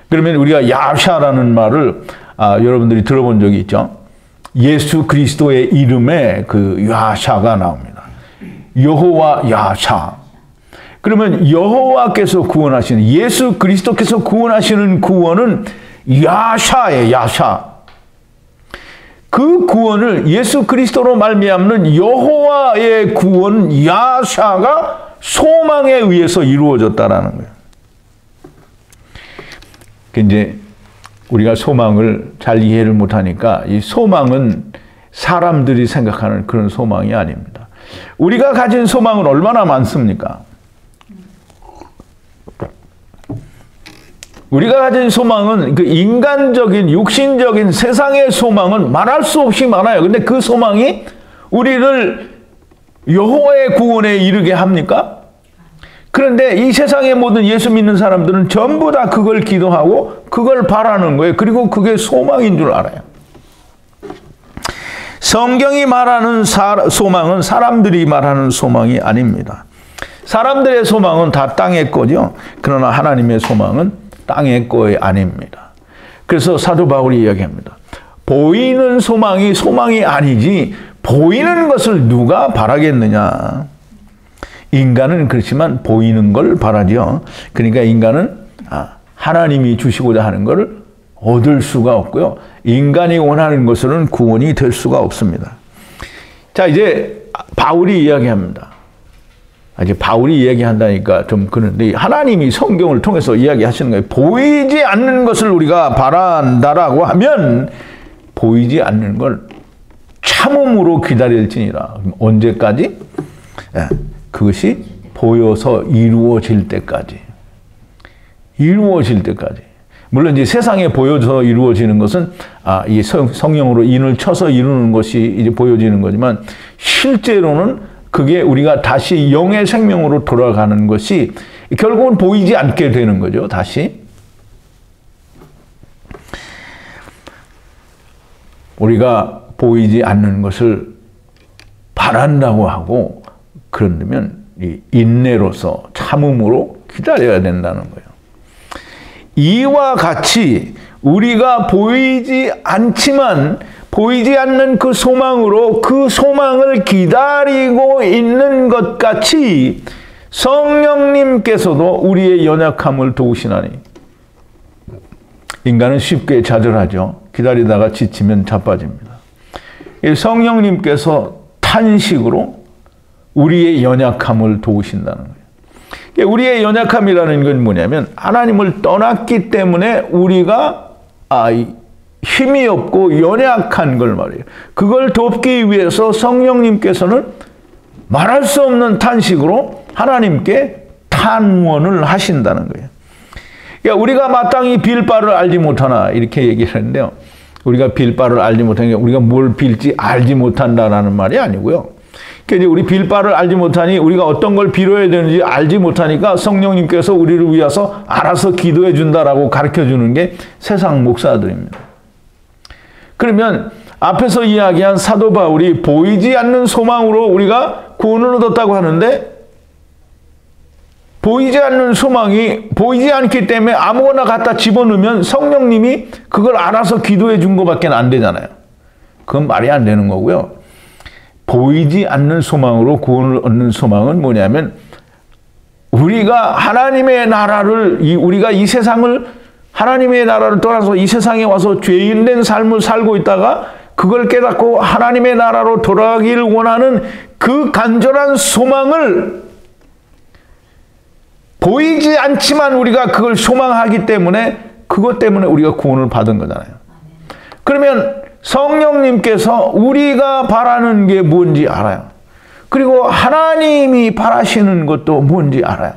그러면 우리가 야샤라는 말을 여러분들이 들어본 적이 있죠? 예수 그리스도의 이름에 그 야샤가 나옵니다. 여호와 야샤. 그러면 여호와께서 구원하시는, 예수 그리스도께서 구원하시는 구원은 야샤예요. 야샤. 그 구원을 예수 그리스도로 말미암는 여호와의 구원 야샤가 소망에 의해서 이루어졌다라는 거예요. 이제 우리가 소망을 잘 이해를 못하니까 이 소망은 사람들이 생각하는 그런 소망이 아닙니다. 우리가 가진 소망은 얼마나 많습니까? 우리가 가진 소망은 그 인간적인 육신적인 세상의 소망은 말할 수 없이 많아요. 근데 그 소망이 우리를 여호와의 구원에 이르게 합니까? 그런데 이 세상의 모든 예수 믿는 사람들은 전부 다 그걸 기도하고 그걸 바라는 거예요. 그리고 그게 소망인 줄 알아요. 성경이 말하는 소망은 사람들이 말하는 소망이 아닙니다. 사람들의 소망은 다 땅의 거죠. 그러나 하나님의 소망은 땅의 거이 아닙니다. 그래서 사도 바울이 이야기합니다. 보이는 소망이 소망이 아니지 보이는 것을 누가 바라겠느냐. 인간은 그렇지만 보이는 걸 바라죠. 그러니까 인간은 하나님이 주시고자 하는 것을 얻을 수가 없고요. 인간이 원하는 것으로는 구원이 될 수가 없습니다. 자, 이제 바울이 이야기합니다. 이제 바울이 이야기한다니까 좀 그런데 하나님이 성경을 통해서 이야기하시는 거예요. 보이지 않는 것을 우리가 바란다라고 하면 보이지 않는 걸 참음으로 기다릴지니라. 언제까지? 그것이 보여서 이루어질 때까지. 이루어질 때까지. 물론 이제 세상에 보여서 이루어지는 것은 이 성령으로 인을 쳐서 이루는 것이 이제 보여지는 거지만 실제로는 그게 우리가 다시 영의 생명으로 돌아가는 것이 결국은 보이지 않게 되는 거죠. 다시. 우리가 보이지 않는 것을 바란다고 하고 그런다면 이 인내로서 참음으로 기다려야 된다는 거예요. 이와 같이 우리가 보이지 않지만 보이지 않는 그 소망으로 그 소망을 기다리고 있는 것 같이 성령님께서도 우리의 연약함을 도우시나니. 인간은 쉽게 좌절하죠. 기다리다가 지치면 자빠집니다. 성령님께서 탄식으로 우리의 연약함을 도우신다는 거예요. 우리의 연약함이라는 건 뭐냐면 하나님을 떠났기 때문에 우리가 힘이 없고 연약한 걸 말이에요. 그걸 돕기 위해서 성령님께서는 말할 수 없는 탄식으로 하나님께 탄원을 하신다는 거예요. 그러니까 우리가 마땅히 빌 바를 알지 못하나 이렇게 얘기를 했는데요. 우리가 빌 바를 알지 못하는 게 우리가 뭘 빌지 알지 못한다라는 말이 아니고요. 그러니까 우리 빌 바를 알지 못하니 우리가 어떤 걸 빌어야 되는지 알지 못하니까 성령님께서 우리를 위해서 알아서 기도해 준다라고 가르쳐 주는 게 세상 목사들입니다. 그러면 앞에서 이야기한 사도 바울이 보이지 않는 소망으로 우리가 구원을 얻었다고 하는데 보이지 않는 소망이 보이지 않기 때문에 아무거나 갖다 집어넣으면 성령님이 그걸 알아서 기도해 준 것밖에 안 되잖아요. 그건 말이 안 되는 거고요. 보이지 않는 소망으로 구원을 얻는 소망은 뭐냐면 우리가 하나님의 나라를 우리가 이 세상을 하나님의 나라를 떠나서 이 세상에 와서 죄인된 삶을 살고 있다가 그걸 깨닫고 하나님의 나라로 돌아가기를 원하는 그 간절한 소망을 보이지 않지만 우리가 그걸 소망하기 때문에 그것 때문에 우리가 구원을 받은 거잖아요. 그러면 성령님께서 우리가 바라는 게 뭔지 알아요. 그리고 하나님이 바라시는 것도 뭔지 알아요.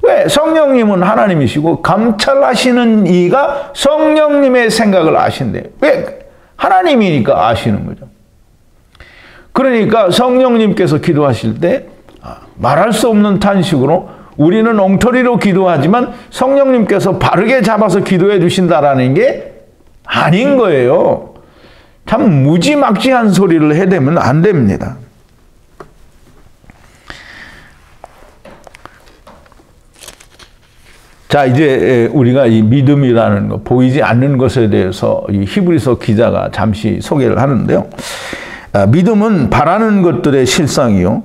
왜? 성령님은 하나님이시고 감찰하시는 이가 성령님의 생각을 아신대요. 왜? 하나님이니까 아시는 거죠. 그러니까 성령님께서 기도하실 때 말할 수 없는 탄식으로 우리는 엉터리로 기도하지만 성령님께서 바르게 잡아서 기도해 주신다라는 게 아닌 거예요. 참 무지막지한 소리를 해대면 안 됩니다. 자, 이제 우리가 이 믿음이라는 것, 보이지 않는 것에 대해서 이 히브리서 기자가 잠시 소개를 하는데요. 믿음은 바라는 것들의 실상이요.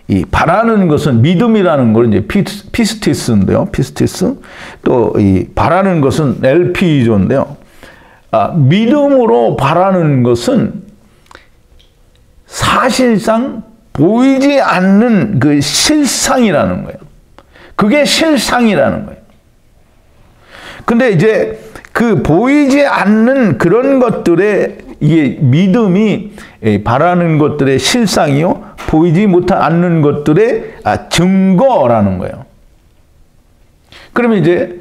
이 바라는 것은 믿음이라는 걸 이제 피스티스인데요. 피스티스. 또 이 바라는 것은 엘피조인데요. 믿음으로 바라는 것은 사실상 보이지 않는 그 실상이라는 거예요. 그게 실상이라는 거예요. 근데 이제 그 보이지 않는 그런 것들의 이게 믿음이 바라는 것들의 실상이요. 보이지 않는 것들의 증거라는 거예요. 그러면 이제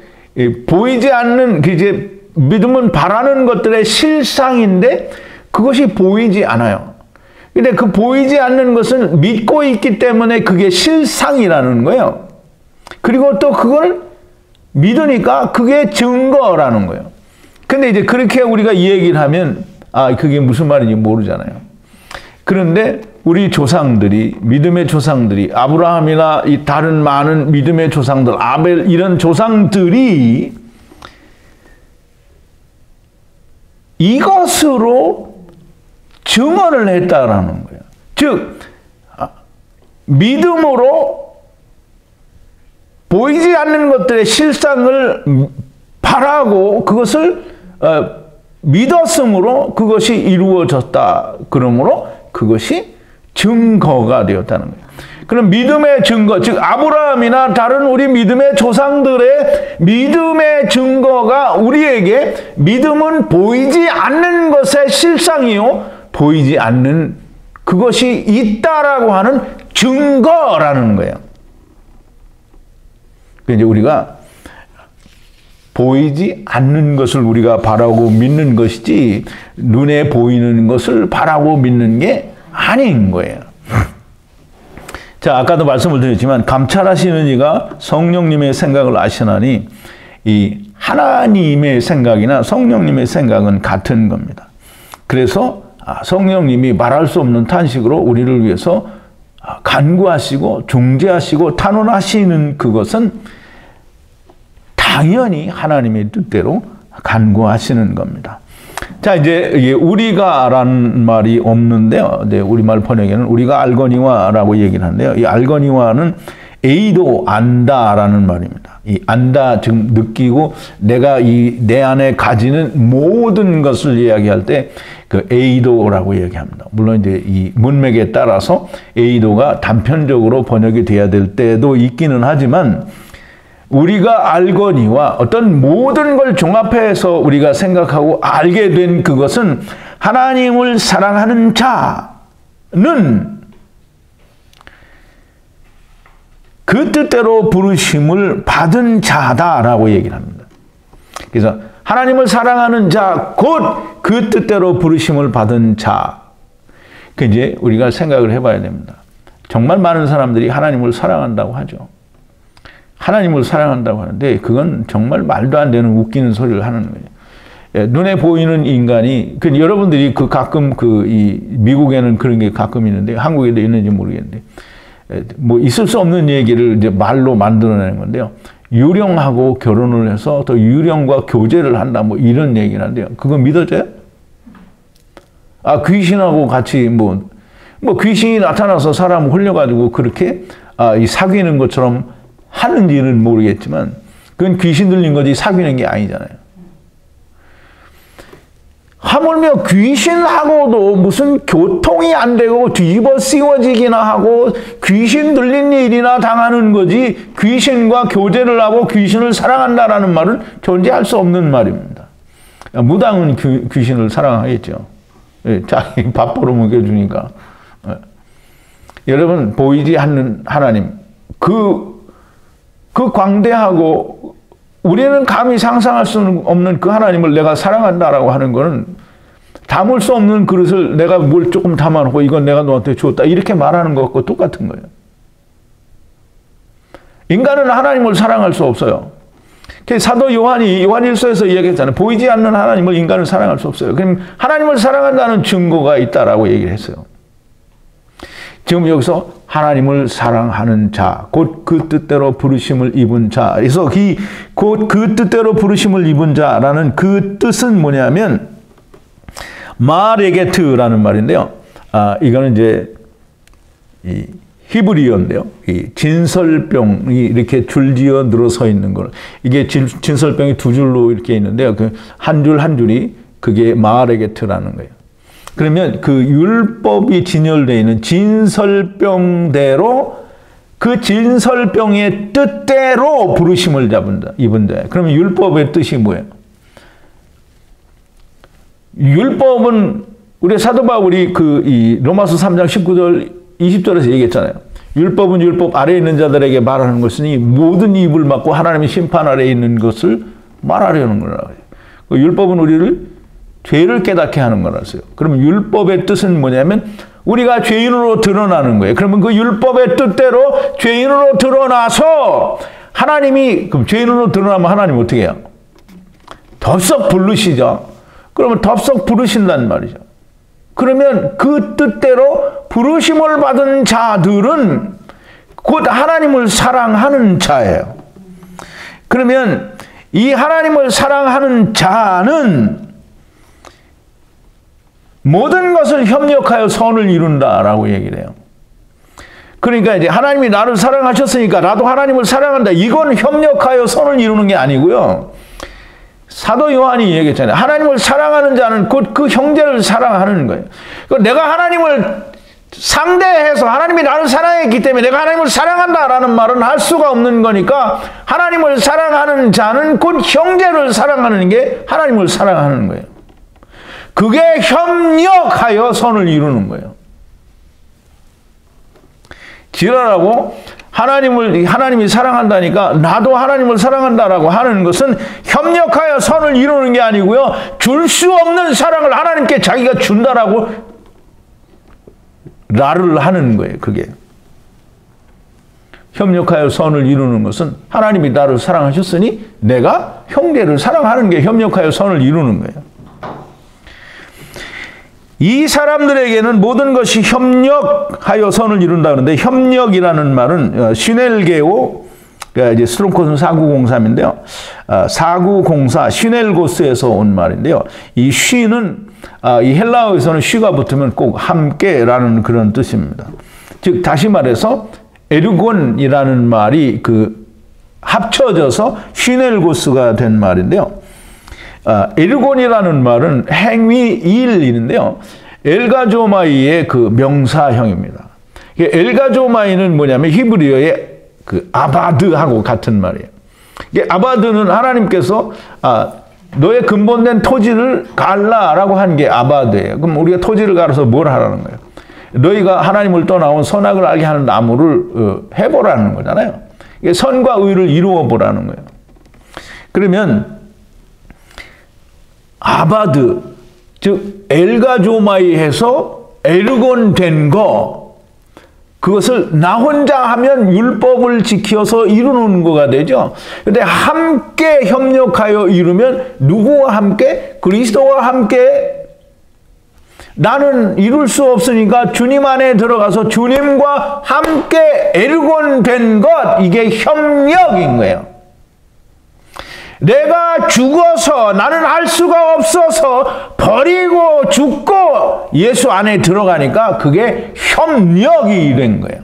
보이지 않는 이제 믿음은 바라는 것들의 실상인데 그것이 보이지 않아요. 근데 그 보이지 않는 것은 믿고 있기 때문에 그게 실상이라는 거예요. 그리고 또 그걸 믿으니까 그게 증거라는 거예요. 근데 이제 그렇게 우리가 이 얘기를 하면 그게 무슨 말인지 모르잖아요. 그런데 우리 조상들이 믿음의 조상들이 아브라함이나 이 다른 많은 믿음의 조상들 아벨 이런 조상들이 이것으로 증언을 했다라는 거예요. 즉 믿음으로 보이지 않는 것들의 실상을 바라고 그것을 믿었으므로 그것이 이루어졌다. 그러므로 그것이 증거가 되었다는 거예요. 그럼 믿음의 증거, 즉 아브라함이나 다른 우리 믿음의 조상들의 믿음의 증거가 우리에게 믿음은 보이지 않는 것의 실상이요, 보이지 않는 그것이 있다라고 하는 증거라는 거예요. 이제 우리가 보이지 않는 것을 우리가 바라고 믿는 것이지 눈에 보이는 것을 바라고 믿는 게 아닌 거예요. 자, 아까도 말씀을 드렸지만 감찰하시는 이가 성령님의 생각을 아시나니 이 하나님의 생각이나 성령님의 생각은 같은 겁니다. 그래서 성령님이 말할 수 없는 탄식으로 우리를 위해서 간구하시고 중재하시고 탄원하시는 그것은 당연히 하나님의 뜻대로 간구하시는 겁니다. 자, 이제 우리가라는 말이 없는데요. 네, 우리말 번역에는 우리가 알거니와라고 얘기를 하는데요. 이 알거니와는 A도 안다라는 말입니다. 이 안다, 즉 느끼고 내가 내 안에 가지는 모든 것을 이야기할 때 그 A도라고 얘기합니다. 물론 이제 이 문맥에 따라서 A도가 단편적으로 번역이 돼야 될 때도 있기는 하지만 우리가 알거니와 어떤 모든 걸 종합해서 우리가 생각하고 알게 된 그것은 하나님을 사랑하는 자는 그 뜻대로 부르심을 받은 자다라고 얘기를 합니다. 그래서 하나님을 사랑하는 자, 곧 그 뜻대로 부르심을 받은 자. 그 이제 우리가 생각을 해봐야 됩니다. 정말 많은 사람들이 하나님을 사랑한다고 하죠. 하나님을 사랑한다고 하는데 그건 정말 말도 안 되는 웃기는 소리를 하는 거예요. 눈에 보이는 인간이, 여러분들이 가끔 미국에는 그런 게 가끔 있는데 한국에도 있는지 모르겠는데 뭐 있을 수 없는 얘기를 이제 말로 만들어내는 건데요. 유령하고 결혼을 해서 또 유령과 교제를 한다, 뭐 이런 얘기를 하는데요. 그거 믿어져요? 귀신하고 같이 뭐 귀신이 나타나서 사람 홀려가지고 그렇게 이 사귀는 것처럼 하는지는 모르겠지만 그건 귀신 들린 거지 사귀는 게 아니잖아요. 하물며 귀신하고도 무슨 교통이 안 되고 뒤집어 씌워지기나 하고 귀신 들린 일이나 당하는 거지 귀신과 교제를 하고 귀신을 사랑한다라는 말은 존재할 수 없는 말입니다. 무당은 귀신을 사랑하겠죠. 자기 밥 벌어 먹여주니까. 여러분, 보이지 않는 하나님, 그 광대하고 우리는 감히 상상할 수 없는 그 하나님을 내가 사랑한다라고 하는 거는 담을 수 없는 그릇을 내가 뭘 조금 담아놓고 이건 내가 너한테 줬다 이렇게 말하는 것과 똑같은 거예요. 인간은 하나님을 사랑할 수 없어요. 사도 요한이 요한일서에서 이야기했잖아요. 보이지 않는 하나님을 인간은 사랑할 수 없어요. 그럼 하나님을 사랑한다는 증거가 있다라고 얘기를 했어요. 지금 여기서 하나님을 사랑하는 자, 곧 그 뜻대로 부르심을 입은 자. 그래서 곧 그 뜻대로 부르심을 입은 자라는 그 뜻은 뭐냐면 마레게트라는 말인데요. 이거는 이제 이 히브리어인데요. 이 진설병이 이렇게 줄지어 늘어서 있는 걸, 이게 진설병이 두 줄로 이렇게 있는데요. 그 한 줄 한 줄이 그게 마레게트라는 거예요. 그러면 그 율법이 진열되어 있는 진설병대로 그 진설병의 뜻대로 부르심을 입은 자. 그러면 율법의 뜻이 뭐예요? 율법은 우리 사도 바울이 이 로마서 3장 19절 20절에서 얘기했잖아요. 율법은 율법 아래에 있는 자들에게 말하는 것이니 모든 입을 막고 하나님의 심판 아래에 있는 것을 말하려는 거라고 해요. 율법은 우리를 죄를 깨닫게 하는 거라서요. 그러면 율법의 뜻은 뭐냐면 우리가 죄인으로 드러나는 거예요. 그러면 그 율법의 뜻대로 죄인으로 드러나서 하나님이, 그럼 죄인으로 드러나면 하나님 어떻게 해요? 덥석 부르시죠. 그러면 덥석 부르신단 말이죠. 그러면 그 뜻대로 부르심을 받은 자들은 곧 하나님을 사랑하는 자예요. 그러면 이 하나님을 사랑하는 자는 모든 것을 협력하여 선을 이룬다라고 얘기를 해요. 그러니까 이제 하나님이 나를 사랑하셨으니까 나도 하나님을 사랑한다. 이건 협력하여 선을 이루는 게 아니고요. 사도 요한이 얘기했잖아요. 하나님을 사랑하는 자는 곧 그 형제를 사랑하는 거예요. 내가 하나님을 상대해서 하나님이 나를 사랑했기 때문에 내가 하나님을 사랑한다라는 말은 할 수가 없는 거니까 하나님을 사랑하는 자는 곧 형제를 사랑하는 게 하나님을 사랑하는 거예요. 그게 협력하여 선을 이루는 거예요. 지랄하고 하나님이 사랑한다니까 나도 하나님을 사랑한다라고 하는 것은 협력하여 선을 이루는 게 아니고요. 줄 수 없는 사랑을 하나님께 자기가 준다라고 라를 하는 거예요. 그게. 협력하여 선을 이루는 것은 하나님이 나를 사랑하셨으니 내가 형제를 사랑하는 게 협력하여 선을 이루는 거예요. 이 사람들에게는 모든 것이 협력하여 선을 이룬다 그러는데 협력이라는 말은 시넬게오, 그러니까 이제 스트롱코스는 4903인데요. 4904 시넬고스에서 온 말인데요. 이 쉬는 이 헬라어에서는 쉬가 붙으면 꼭 함께라는 그런 뜻입니다. 즉 다시 말해서 에르곤이라는 말이 그 합쳐져서 시넬고스가 된 말인데요. 에르곤이라는 말은 행위 일인데요. 엘가조마이의 그 명사형입니다. 엘가조마이는 뭐냐면 히브리어의 그 아바드하고 같은 말이에요. 아바드는 하나님께서 너의 근본된 토지를 갈라라고 한 게 아바드예요. 그럼 우리가 토지를 갈아서 뭘 하라는 거예요? 너희가 하나님을 떠나온 선악을 알게 하는 나무를 해보라는 거잖아요. 선과 의를 이루어 보라는 거예요. 그러면 아바드, 즉 엘가조마이에서 에르곤 된 거, 그것을 나 혼자 하면 율법을 지켜서 이루는 거가 되죠. 그런데 함께 협력하여 이루면 누구와 함께? 그리스도와 함께. 나는 이룰 수 없으니까 주님 안에 들어가서 주님과 함께 에르곤 된 것, 이게 협력인 거예요. 내가 죽어서 나는 할 수가 없어서 버리고 죽고 예수 안에 들어가니까 그게 협력이 된 거예요.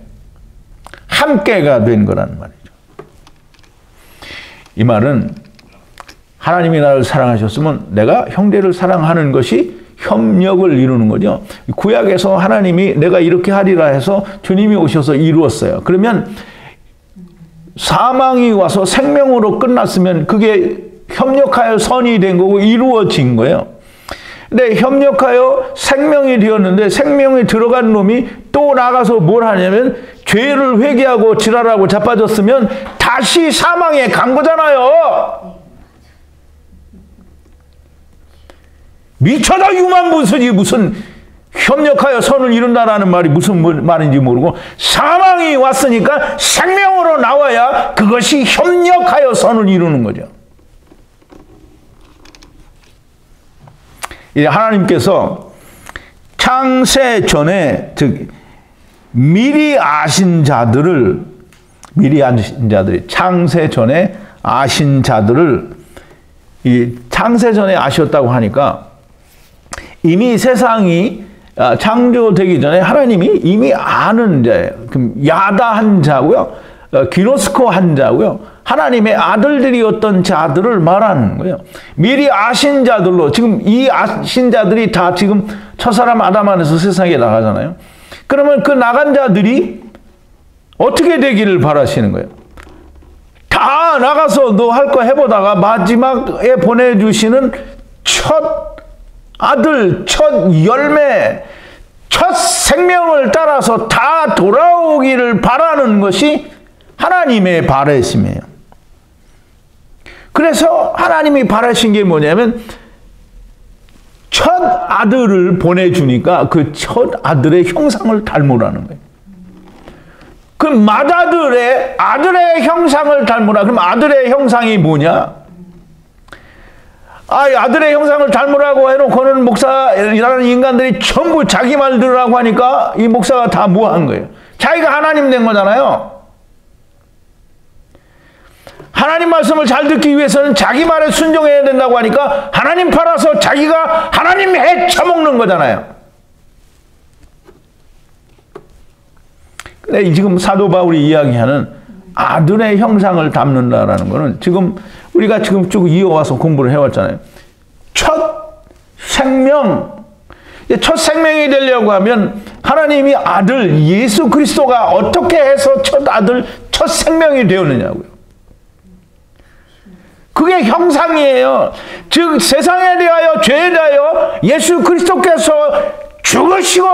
함께가 된 거란 말이죠. 이 말은 하나님이 나를 사랑하셨으면 내가 형제를 사랑하는 것이 협력을 이루는 거죠. 구약에서 하나님이 내가 이렇게 하리라 해서 주님이 오셔서 이루었어요. 그러면 사망이 와서 생명으로 끝났으면 그게 협력하여 선이 된 거고 이루어진 거예요. 근데 협력하여 생명이 되었는데 생명에 들어간 놈이 또 나가서 뭘 하냐면 죄를 회개하고 지랄하고 자빠졌으면 다시 사망에 간 거잖아요. 미쳐다 유만무슨이 무슨 협력하여 선을 이룬다라는 말이 무슨 말인지 모르고 사망이 왔으니까 생명으로 나와야 그것이 협력하여 선을 이루는 거죠. 이제 하나님께서 창세 전에 즉 미리 아신 자들이 창세 전에 아신 자들을 이 창세 전에 아셨다고 하니까 이미 세상이 창조되기 전에 하나님이 이미 아는 자예요. 그럼 야다한 자고요. 기노스코 한 자고요. 하나님의 아들들이었던 자들을 말하는 거예요. 미리 아신 자들로 지금 이 아신 자들이 다 지금 첫사람 아담 안에서 세상에 나가잖아요. 그러면 그 나간 자들이 어떻게 되기를 바라시는 거예요? 다 나가서 너 할 거 해보다가 마지막에 보내주시는 첫 아들, 첫 열매, 첫 생명을 따라서 다 돌아오기를 바라는 것이 하나님의 바라심이에요. 그래서 하나님이 바라신 게 뭐냐면 첫 아들을 보내주니까 그 첫 아들의 형상을 닮으라는 거예요. 그 맏아들의 아들의 형상을 닮으라. 그럼 아들의 형상이 뭐냐? 아들의 형상을 닮으라고 해놓고는 목사라는 인간들이 전부 자기 말 들으라고 하니까 이 목사가 다 뭐한 거예요? 자기가 하나님 된 거잖아요. 하나님 말씀을 잘 듣기 위해서는 자기 말에 순종해야 된다고 하니까 하나님 팔아서 자기가 하나님 해쳐먹는 거잖아요. 근데 지금 사도 바울이 이야기하는 아들의 형상을 담는다라는 거는 지금 우리가 지금 쭉 이어와서 공부를 해왔잖아요. 첫 생명, 첫 생명이 되려고 하면 하나님이 아들 예수 그리스도가 어떻게 해서 첫 아들, 첫 생명이 되었느냐고요. 그게 형상이에요. 즉 세상에 대하여 죄에 대하여 예수 그리스도께서 죽으시고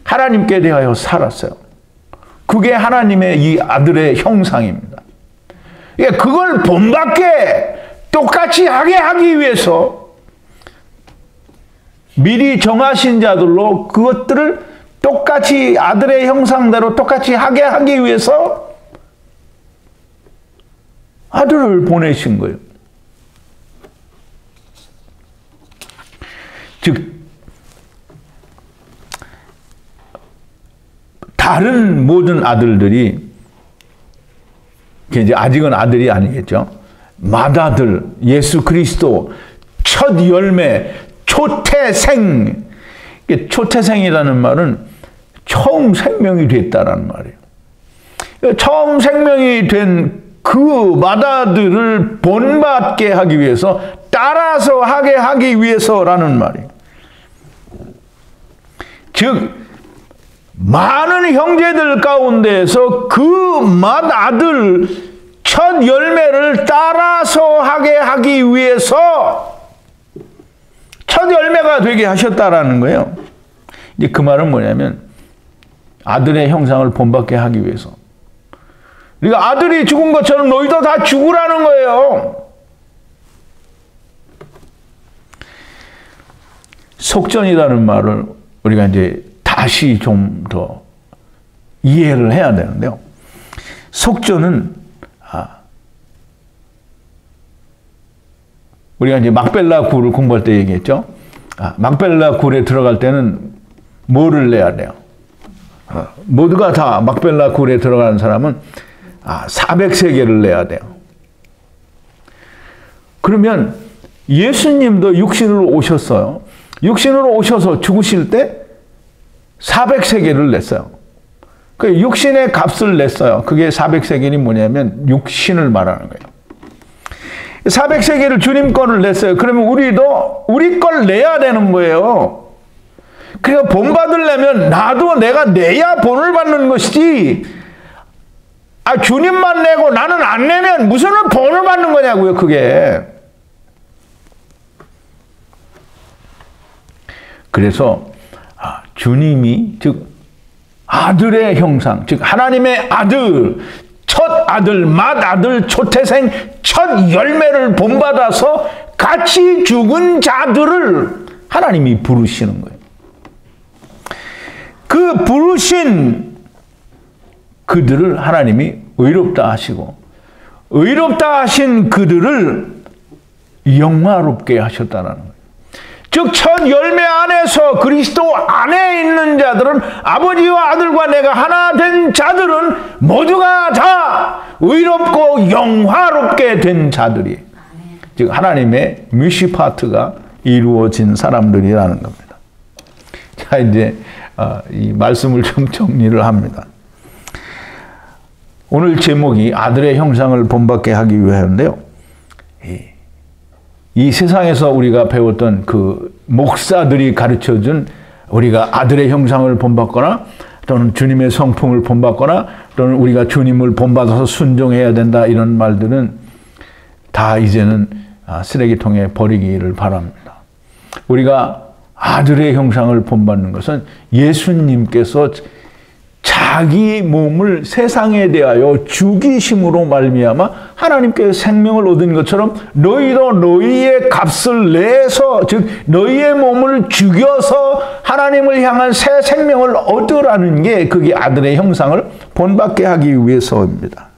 하나님께 대하여 살았어요. 그게 하나님의 이 아들의 형상입니다. 그걸 본받게 똑같이 하게 하기 위해서 미리 정하신 자들로 그것들을 똑같이 아들의 형상대로 똑같이 하게 하기 위해서 아들을 보내신 거예요. 즉 다른 모든 아들들이 이제 아직은 아들이 아니겠죠. 맏아들 예수 그리스도 첫 열매 초태생. 초태생이라는 말은 처음 생명이 됐다라는 말이에요. 처음 생명이 된 그 맏아들을 본받게 하기 위해서, 따라서 하게 하기 위해서라는 말이에요. 즉 많은 형제들 가운데에서 그 맏아들 첫 열매를 따라서 하게 하기 위해서 첫 열매가 되게 하셨다라는 거예요. 이제 그 말은 뭐냐면 아들의 형상을 본받게 하기 위해서. 그러니까 아들이 죽은 것처럼 너희도 다 죽으라는 거예요. 속전이라는 말을 우리가 이제 다시 좀 더 이해를 해야 되는데요. 속전은 우리가 이제 막벨라 굴을 공부할 때 얘기했죠. 막벨라 굴에 들어갈 때는 뭐를 내야 돼요? 모두가 다 막벨라 굴에 들어가는 사람은 400세겔을 내야 돼요. 그러면 예수님도 육신으로 오셨어요. 육신으로 오셔서 죽으실 때 400세겔을 냈어요. 그 육신의 값을 냈어요. 그게 400세겔이 뭐냐면 육신을 말하는 거예요. 400세겔을 주님 거를 냈어요. 그러면 우리도 우리 걸 내야 되는 거예요. 그러니까 본 받으려면 나도 내가 내야 본을 받는 것이지, 주님만 내고 나는 안 내면 무슨 본을 받는 거냐고요, 그게. 그래서 주님이, 즉 아들의 형상, 즉 하나님의 아들, 첫 아들, 맏아들, 초태생, 첫 열매를 본받아서 같이 죽은 자들을 하나님이 부르시는 거예요. 그 부르신 그들을 하나님이 의롭다 하시고, 의롭다 하신 그들을 영화롭게 하셨다는 거예요. 즉 첫 열매 안에서 그리스도 안에 있는 자들은, 아버지와 아들과 내가 하나 된 자들은 모두가 다 의롭고 영화롭게 된 자들이, 즉 하나님의 미시파트가 이루어진 사람들이라는 겁니다. 자, 이제 이 말씀을 좀 정리를 합니다. 오늘 제목이 아들의 형상을 본받게 하기 위하여인데요. 이 세상에서 우리가 배웠던 그 목사들이 가르쳐준 우리가 아들의 형상을 본받거나 또는 주님의 성품을 본받거나 또는 우리가 주님을 본받아서 순종해야 된다, 이런 말들은 다 이제는 쓰레기통에 버리기를 바랍니다. 우리가 아들의 형상을 본받는 것은 예수님께서 자기 몸을 세상에 대하여 죽이심으로 말미암아 하나님께 생명을 얻은 것처럼 너희도 너희의 값을 내서, 즉 너희의 몸을 죽여서 하나님을 향한 새 생명을 얻으라는 게, 그게 아들의 형상을 본받게 하기 위해서입니다.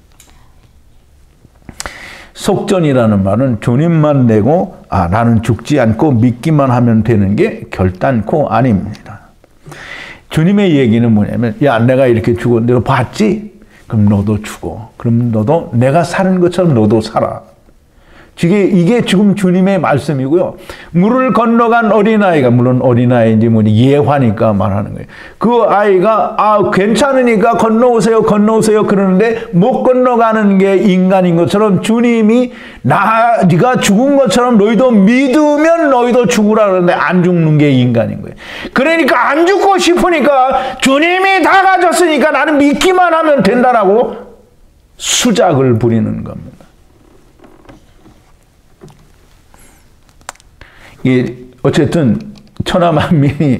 속전이라는 말은 주님만 내고 나는 죽지 않고 믿기만 하면 되는 게 결단코 아닙니다. 주님의 얘기는 뭐냐면, 야, 내가 이렇게 죽었는데 너 봤지? 그럼 너도 죽어. 그럼 너도 내가 사는 것처럼 너도 살아. 이게 지금 주님의 말씀이고요. 물을 건너간 어린아이가, 물론 어린아이인지 뭐지 예화니까 말하는 거예요. 그 아이가 괜찮으니까 건너오세요 그러는데 못 건너가는 게 인간인 것처럼, 주님이 네가 죽은 것처럼 너희도 믿으면 너희도 죽으라 그러는데 안 죽는 게 인간인 거예요. 그러니까 안 죽고 싶으니까 주님이 다 가졌으니까 나는 믿기만 하면 된다라고 수작을 부리는 겁니다. 어쨌든 천하만민이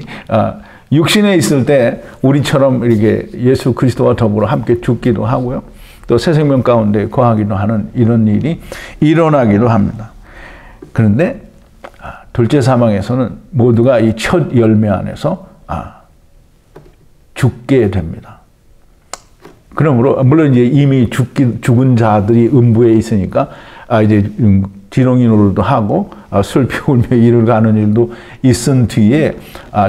육신에 있을 때 우리처럼 이렇게 예수 그리스도와 더불어 함께 죽기도 하고요, 또 새 생명 가운데 거하기도 하는 이런 일이 일어나기도 합니다. 그런데 둘째 사망에서는 모두가 이 첫 열매 안에서 죽게 됩니다. 그러므로 물론 이제 이미 죽은 자들이 음부에 있으니까 이제 지렁이 노릇도 하고 슬피 울며 이를 가는 일도 있은 뒤에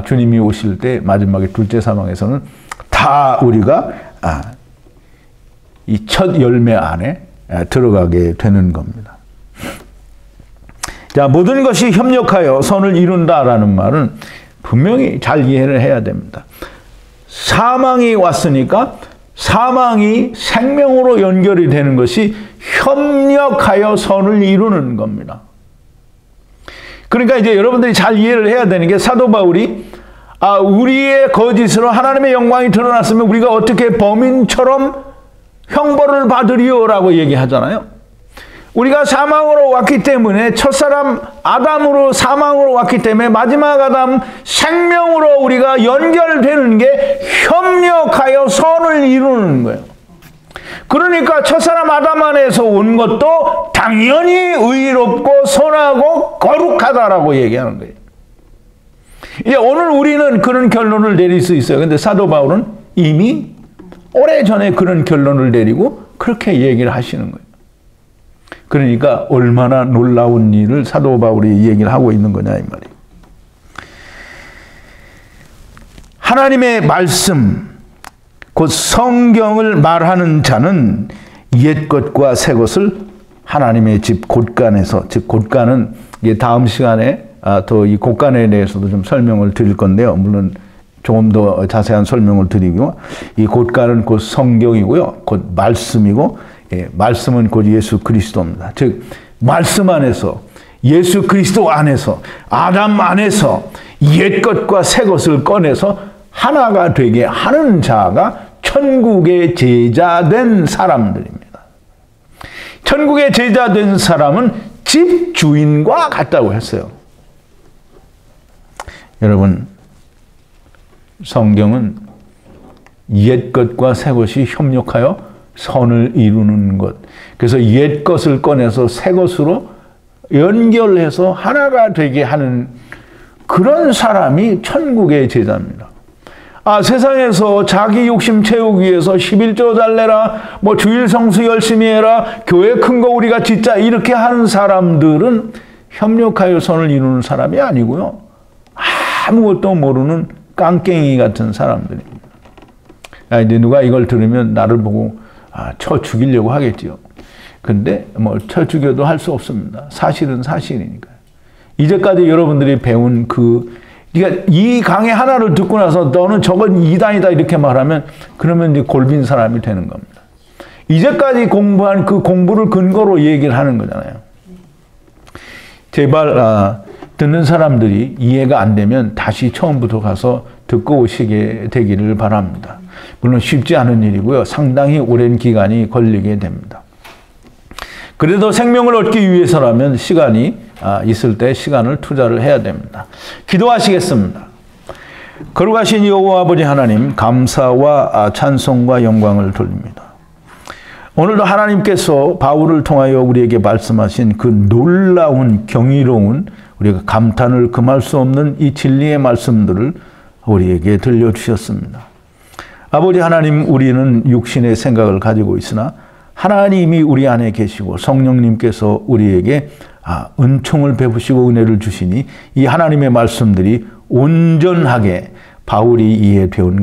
주님이 오실 때 마지막에 둘째 사망에서는 다 우리가 이 첫 열매 안에 들어가게 되는 겁니다. 자, 모든 것이 협력하여 선을 이룬다라는 말은 분명히 잘 이해를 해야 됩니다. 사망이 왔으니까 사망이 생명으로 연결이 되는 것이 협력하여 선을 이루는 겁니다. 그러니까 이제 여러분들이 잘 이해를 해야 되는 게 사도 바울이 우리의 거짓으로 하나님의 영광이 드러났으면 우리가 어떻게 범인처럼 형벌을 받으리요라고 얘기하잖아요. 우리가 사망으로 왔기 때문에 첫사람 아담으로 사망으로 왔기 때문에 마지막 아담 생명으로 우리가 연결되는 게 협력하여 선을 이루는 거예요. 그러니까 첫사람 아담 안에서 온 것도 당연히 의롭고 선하고 거룩하다라고 얘기하는 거예요. 이제 오늘 우리는 그런 결론을 내릴 수 있어요. 근데 사도 바울은 이미 오래전에 그런 결론을 내리고 그렇게 얘기를 하시는 거예요. 그러니까 얼마나 놀라운 일을 사도 바울이 얘기를 하고 있는 거냐 이 말이에요. 하나님의 말씀, 곧 성경을 말하는 자는 옛 것과 새 것을 하나님의 집 곳간에서, 즉 곳간은 다음 시간에 더 이 곳간에 대해서도 좀 설명을 드릴 건데요. 물론 조금 더 자세한 설명을 드리고, 이 곳간은 곧 성경이고요, 곧 말씀이고, 말씀은 곧 예수 그리스도입니다. 즉 말씀 안에서, 예수 그리스도 안에서, 아담 안에서 옛 것과 새 것을 꺼내서 하나가 되게 하는 자가 천국의 제자된 사람들입니다. 천국의 제자된 사람은 집 주인과 같다고 했어요. 여러분, 성경은 옛 것과 새 것이 협력하여 선을 이루는 것. 그래서 옛 것을 꺼내서 새 것으로 연결해서 하나가 되게 하는 그런 사람이 천국의 제자입니다. 세상에서 자기 욕심 채우기 위해서 11조 잘 내라, 뭐 주일 성수 열심히 해라, 교회 큰 거 우리가 짓자, 이렇게 하는 사람들은 협력하여 선을 이루는 사람이 아니고요, 아무것도 모르는 깡깽이 같은 사람들입니다. 이제 누가 이걸 들으면 나를 보고 쳐 죽이려고 하겠지요. 근데 뭐 쳐 죽여도 할 수 없습니다. 사실은 사실이니까요. 이제까지 여러분들이 배운 그러니까 이 강의 하나를 듣고 나서 너는 저건 이단이다 이렇게 말하면 그러면 이제 골빈 사람이 되는 겁니다. 이제까지 공부한 그 공부를 근거로 얘기를 하는 거잖아요. 제발 듣는 사람들이 이해가 안 되면 다시 처음부터 가서 듣고 오시게 되기를 바랍니다. 물론 쉽지 않은 일이고요. 상당히 오랜 기간이 걸리게 됩니다. 그래도 생명을 얻기 위해서라면 시간이 있을 때 시간을 투자를 해야 됩니다. 기도하시겠습니다. 거룩하신 여호와 아버지 하나님, 감사와 찬송과 영광을 돌립니다. 오늘도 하나님께서 바울을 통하여 우리에게 말씀하신 그 놀라운 경이로운, 우리가 감탄을 금할 수 없는 이 진리의 말씀들을 우리에게 들려주셨습니다. 아버지 하나님, 우리는 육신의 생각을 가지고 있으나 하나님이 우리 안에 계시고 성령님께서 우리에게 은총을 베푸시고 은혜를 주시니 이 하나님의 말씀들이 온전하게 바울이 이해되온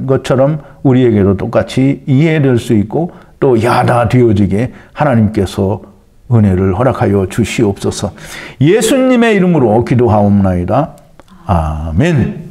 것처럼 우리에게도 똑같이 이해될 수 있고 또 야다되어지게 하나님께서 은혜를 허락하여 주시옵소서. 예수님의 이름으로 기도하옵나이다. 아멘.